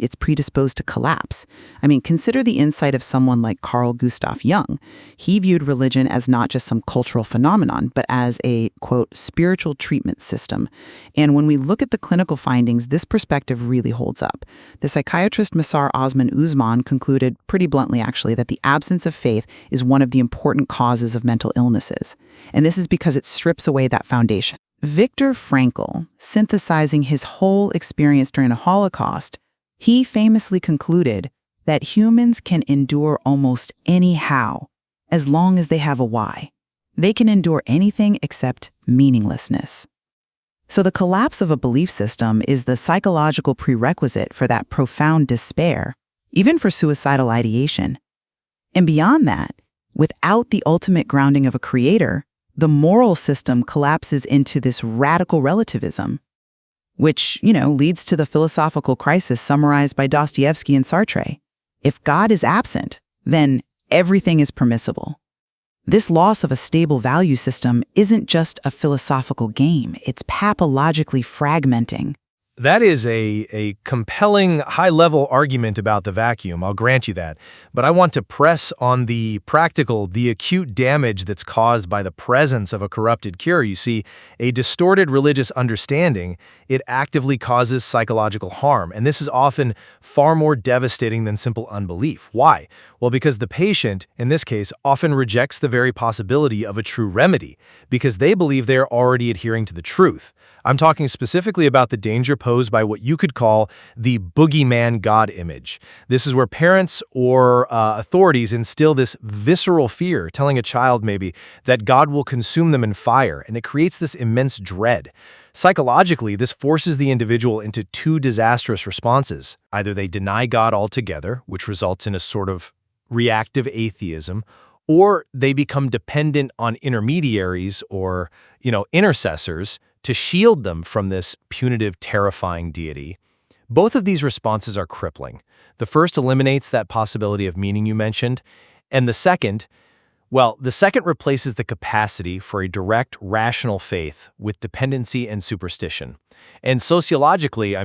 it's predisposed to collapse. I mean, consider the insight of someone like Carl Gustav Jung. He viewed religion as not just some cultural phenomenon, but as a, quote, spiritual treatment system. And when we look at the clinical findings, this perspective really holds up. The psychiatrist Massar Osman Uzman concluded, pretty bluntly actually, that the absence of faith is one of the important causes of mental illnesses. And this is because it strips away that foundation. Viktor Frankl, synthesizing his whole experience during the Holocaust, he famously concluded that humans can endure almost anyhow, as long as they have a why. They can endure anything except meaninglessness. So the collapse of a belief system is the psychological prerequisite for that profound despair, even for suicidal ideation. And beyond that, without the ultimate grounding of a creator, the moral system collapses into this radical relativism, which, leads to the philosophical crisis summarized by Dostoevsky and Sartre. If God is absent, then everything is permissible. This loss of a stable value system isn't just a philosophical game, it's pathologically fragmenting. That is a compelling, high-level argument about the vacuum, I'll grant you that. But I want to press on the practical, the acute damage that's caused by the presence of a corrupted cure. You see, a distorted religious understanding, it actively causes psychological harm. And this is often far more devastating than simple unbelief. Why? Well, because the patient, in this case, often rejects the very possibility of a true remedy, because they believe they are already adhering to the truth. I'm talking specifically about the danger posed by what you could call the Boogeyman God image. This is where parents or authorities instill this visceral fear, telling a child maybe that God will consume them in fire, and it creates this immense dread. Psychologically, this forces the individual into two disastrous responses. Either they deny God altogether, which results in a sort of reactive atheism, or they become dependent on intermediaries or, intercessors to shield them from this punitive, terrifying deity. Both of these responses are crippling. The first eliminates that possibility of meaning you mentioned, and the second replaces the capacity for a direct, rational faith with dependency and superstition. And sociologically,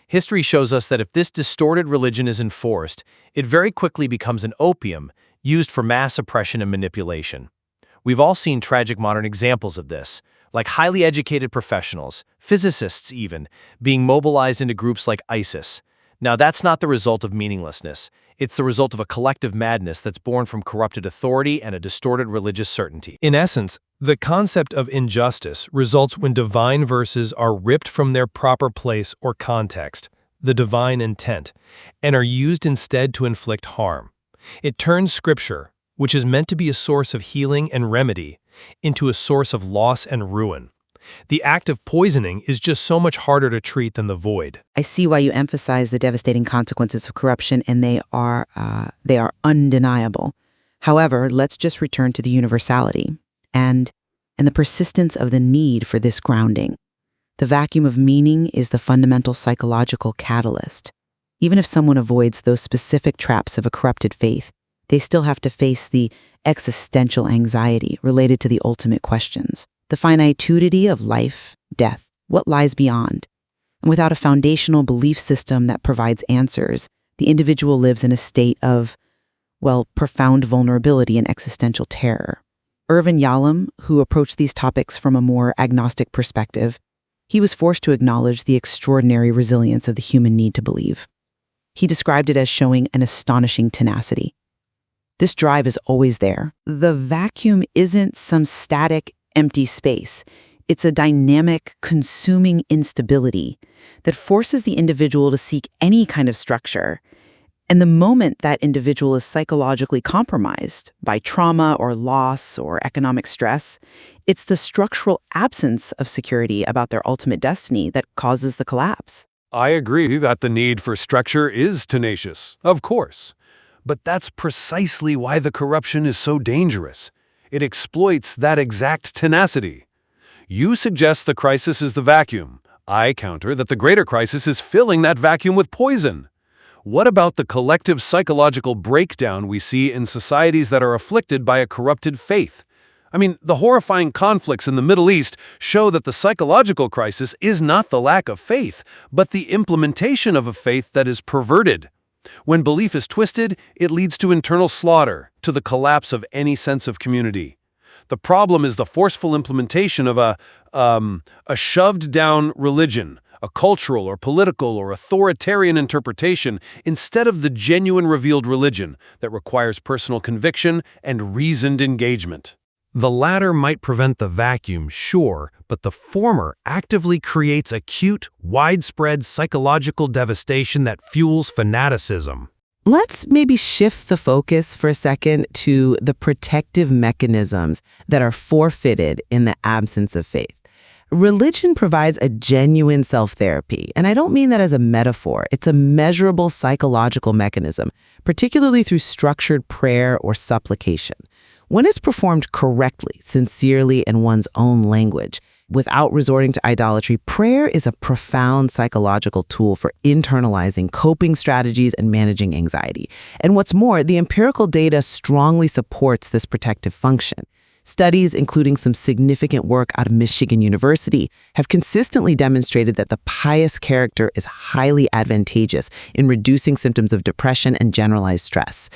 history shows us that if this distorted religion is enforced, it very quickly becomes an opium used for mass oppression and manipulation. We've all seen tragic modern examples of this, like highly educated professionals, physicists even, being mobilized into groups like ISIS. Now, that's not the result of meaninglessness. It's the result of a collective madness that's born from corrupted authority and a distorted religious certainty. In essence, the concept of injustice results when divine verses are ripped from their proper place or context, the divine intent, and are used instead to inflict harm. It turns Scripture, which is meant to be a source of healing and remedy, into a source of loss and ruin. The act of poisoning is just so much harder to treat than the void. I see why you emphasize the devastating consequences of corruption, and they are undeniable. However, let's just return to the universality and the persistence of the need for this grounding. The vacuum of meaning is the fundamental psychological catalyst. Even if someone avoids those specific traps of a corrupted faith, they still have to face the existential anxiety related to the ultimate questions. The finitude of life, death, what lies beyond. And without a foundational belief system that provides answers, the individual lives in a state of, profound vulnerability and existential terror. Irvin Yalom, who approached these topics from a more agnostic perspective, he was forced to acknowledge the extraordinary resilience of the human need to believe. He described it as showing an astonishing tenacity. This drive is always there. The vacuum isn't some static, empty space. It's a dynamic, consuming instability that forces the individual to seek any kind of structure. And the moment that individual is psychologically compromised by trauma or loss or economic stress, it's the structural absence of security about their ultimate destiny that causes the collapse. I agree that the need for structure is tenacious, of course. But that's precisely why the corruption is so dangerous. It exploits that exact tenacity. You suggest the crisis is the vacuum. I counter that the greater crisis is filling that vacuum with poison. What about the collective psychological breakdown we see in societies that are afflicted by a corrupted faith? I mean, the horrifying conflicts in the Middle East show that the psychological crisis is not the lack of faith, but the implementation of a faith that is perverted. When belief is twisted, it leads to internal slaughter, to the collapse of any sense of community. The problem is the forceful implementation of a shoved-down religion, a cultural or political or authoritarian interpretation, instead of the genuine revealed religion that requires personal conviction and reasoned engagement. The latter might prevent the vacuum, sure, but the former actively creates acute, widespread psychological devastation that fuels fanaticism. Let's maybe shift the focus for a second to the protective mechanisms that are forfeited in the absence of faith. Religion provides a genuine self-therapy, and I don't mean that as a metaphor. It's a measurable psychological mechanism, particularly through structured prayer or supplication. When it's performed correctly, sincerely, in one's own language, without resorting to idolatry, prayer is a profound psychological tool for internalizing coping strategies and managing anxiety. And what's more, the empirical data strongly supports this protective function. Studies, including some significant work out of Michigan University, have consistently demonstrated that the pious character is highly advantageous in reducing symptoms of depression and generalized stress.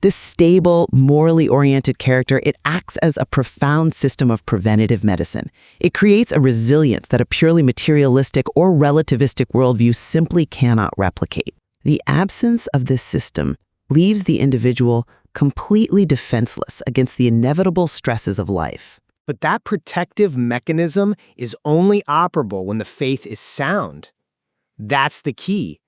This stable, morally oriented character, it acts as a profound system of preventative medicine. It creates a resilience that a purely materialistic or relativistic worldview simply cannot replicate. The absence of this system leaves the individual completely defenseless against the inevitable stresses of life. But that protective mechanism is only operable when the faith is sound. That's the key.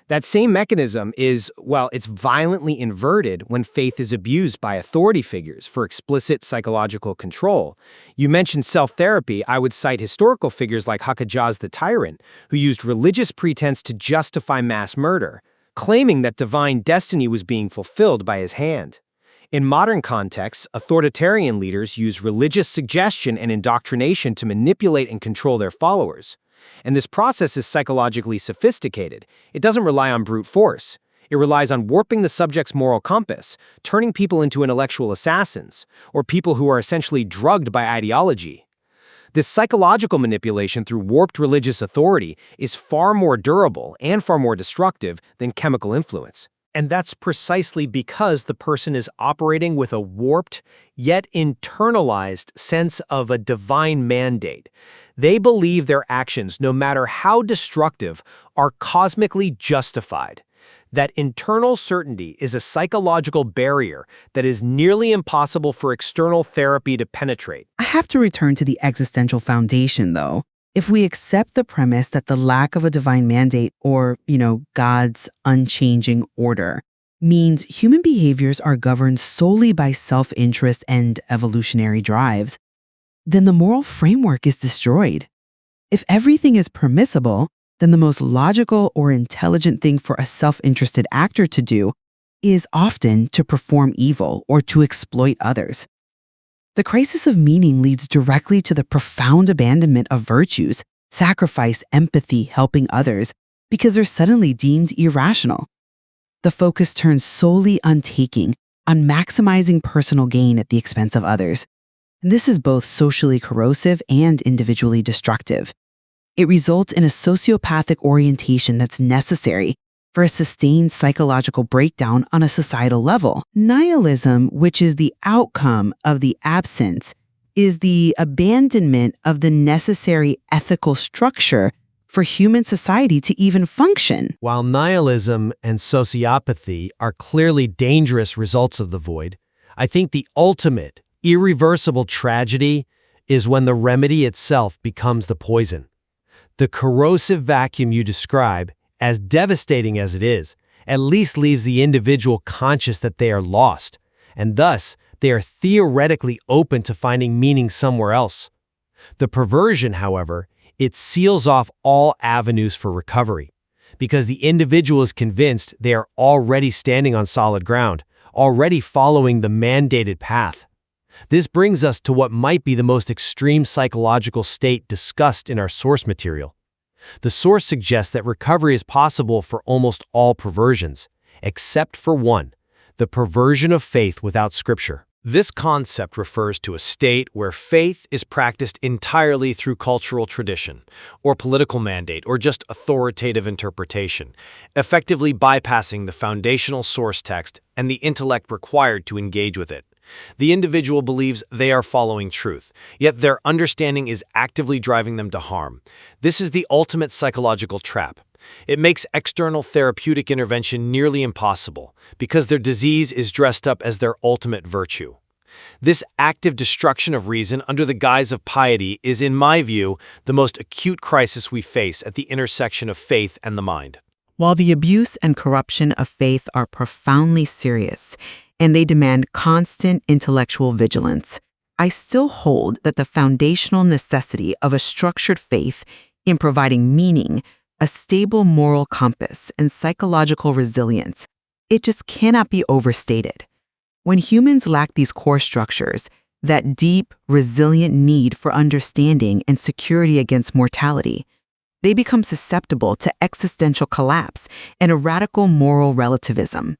That same mechanism is, it's violently inverted when faith is abused by authority figures for explicit psychological control. You mentioned self-therapy. I would cite historical figures like Hakajaz the tyrant, who used religious pretense to justify mass murder, claiming that divine destiny was being fulfilled by his hand. In modern contexts, authoritarian leaders use religious suggestion and indoctrination to manipulate and control their followers. And this process is psychologically sophisticated. It doesn't rely on brute force. It relies on warping the subject's moral compass, turning people into intellectual assassins, or people who are essentially drugged by ideology. This psychological manipulation through warped religious authority is far more durable and far more destructive than chemical influence. And that's precisely because the person is operating with a warped, yet internalized sense of a divine mandate. They believe their actions, no matter how destructive, are cosmically justified. That internal certainty is a psychological barrier that is nearly impossible for external therapy to penetrate. I have to return to the existential foundation, though. If we accept the premise that the lack of a divine mandate or, God's unchanging order means human behaviors are governed solely by self-interest and evolutionary drives, then the moral framework is destroyed. If everything is permissible, then the most logical or intelligent thing for a self-interested actor to do is often to perform evil or to exploit others. The crisis of meaning leads directly to the profound abandonment of virtues, sacrifice, empathy, helping others, because they're suddenly deemed irrational. The focus turns solely on taking, on maximizing personal gain at the expense of others. And this is both socially corrosive and individually destructive. It results in a sociopathic orientation that's necessary for a sustained psychological breakdown on a societal level. Nihilism, which is the outcome of the absence, is the abandonment of the necessary ethical structure for human society to even function. While nihilism and sociopathy are clearly dangerous results of the void, I think the ultimate, irreversible tragedy is when the remedy itself becomes the poison. The corrosive vacuum you describe, as devastating as it is, at least leaves the individual conscious that they are lost, and thus they are theoretically open to finding meaning somewhere else. The perversion, however, it seals off all avenues for recovery, because the individual is convinced they are already standing on solid ground, already following the mandated path. This brings us to what might be the most extreme psychological state discussed in our source material. The source suggests that recovery is possible for almost all perversions, except for one, the perversion of faith without Scripture. This concept refers to a state where faith is practiced entirely through cultural tradition, or political mandate, or just authoritative interpretation, effectively bypassing the foundational source text and the intellect required to engage with it. The individual believes they are following truth, yet their understanding is actively driving them to harm. This is the ultimate psychological trap. It makes external therapeutic intervention nearly impossible, because their disease is dressed up as their ultimate virtue. This active destruction of reason under the guise of piety is, in my view, the most acute crisis we face at the intersection of faith and the mind. While the abuse and corruption of faith are profoundly serious, and they demand constant intellectual vigilance, I still hold that the foundational necessity of a structured faith in providing meaning, a stable moral compass, and psychological resilience, it just cannot be overstated. When humans lack these core structures, that deep, resilient need for understanding and security against mortality, they become susceptible to existential collapse and a radical moral relativism.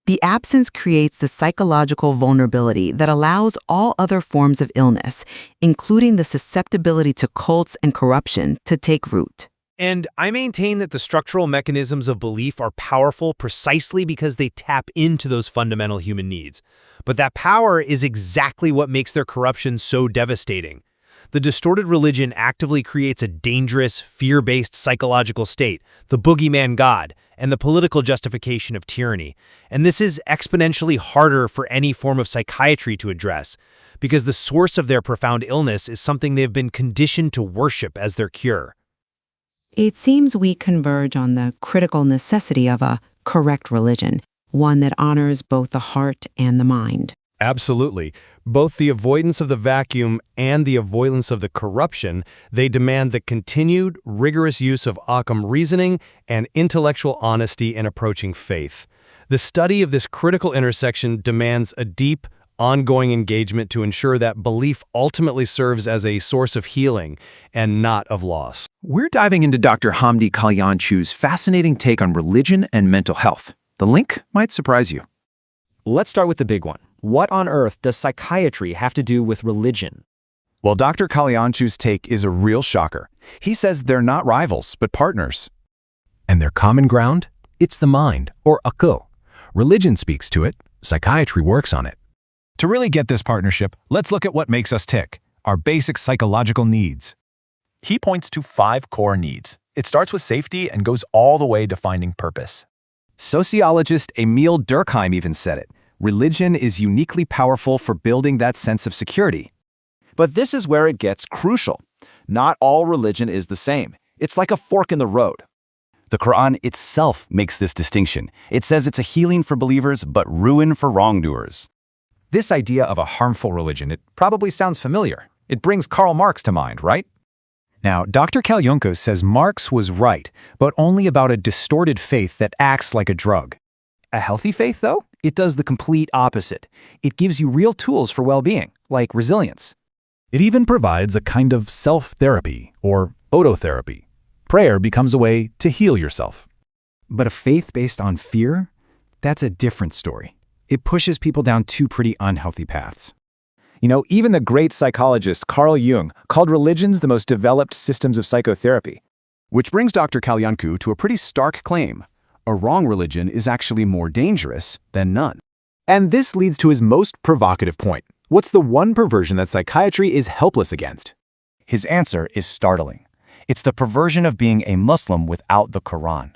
The absence creates the psychological vulnerability that allows all other forms of illness, including the susceptibility to cults and corruption, to take root. And I maintain that the structural mechanisms of belief are powerful precisely because they tap into those fundamental human needs. But that power is exactly what makes their corruption so devastating. The distorted religion actively creates a dangerous, fear-based psychological state, the Boogeyman God, and the political justification of tyranny. And this is exponentially harder for any form of psychiatry to address, because the source of their profound illness is something they've been conditioned to worship as their cure. It seems we converge on the critical necessity of a correct religion, one that honors both the heart and the mind. Absolutely. Both the avoidance of the vacuum and the avoidance of the corruption, they demand the continued, rigorous use of Occam reasoning and intellectual honesty in approaching faith. The study of this critical intersection demands a deep, ongoing engagement to ensure that belief ultimately serves as a source of healing and not of loss. We're diving into Dr. Hamdi Kalyanchu's fascinating take on religion and mental health. The link might surprise you. Let's start with the big one. What on earth does psychiatry have to do with religion? Well, Dr. Kalyanchu's take is a real shocker. He says they're not rivals, but partners. And their common ground? It's the mind, or akıl. Religion speaks to it, psychiatry works on it. To really get this partnership, let's look at what makes us tick, our basic psychological needs. He points to 5 core needs. It starts with safety and goes all the way to finding purpose. Sociologist Emil Durkheim even said it. Religion is uniquely powerful for building that sense of security. But this is where it gets crucial. Not all religion is the same. It's like a fork in the road. The Quran itself makes this distinction. It says it's a healing for believers, but ruin for wrongdoers. This idea of a harmful religion, it probably sounds familiar. It brings Karl Marx to mind, right? Now, Dr. Kalyonko says Marx was right, but only about a distorted faith that acts like a drug. A healthy faith, though, it does the complete opposite. It gives you real tools for well-being, like resilience. It even provides a kind of self-therapy, or autotherapy. Prayer becomes a way to heal yourself. But a faith based on fear? That's a different story. It pushes people down two pretty unhealthy paths. You know, even the great psychologist Carl Jung called religions the most developed systems of psychotherapy. Which brings Dr. Kalyonko to a pretty stark claim. A wrong religion is actually more dangerous than none. And this leads to his most provocative point. What's the one perversion that psychiatry is helpless against? His answer is startling. It's the perversion of being a Muslim without the Quran.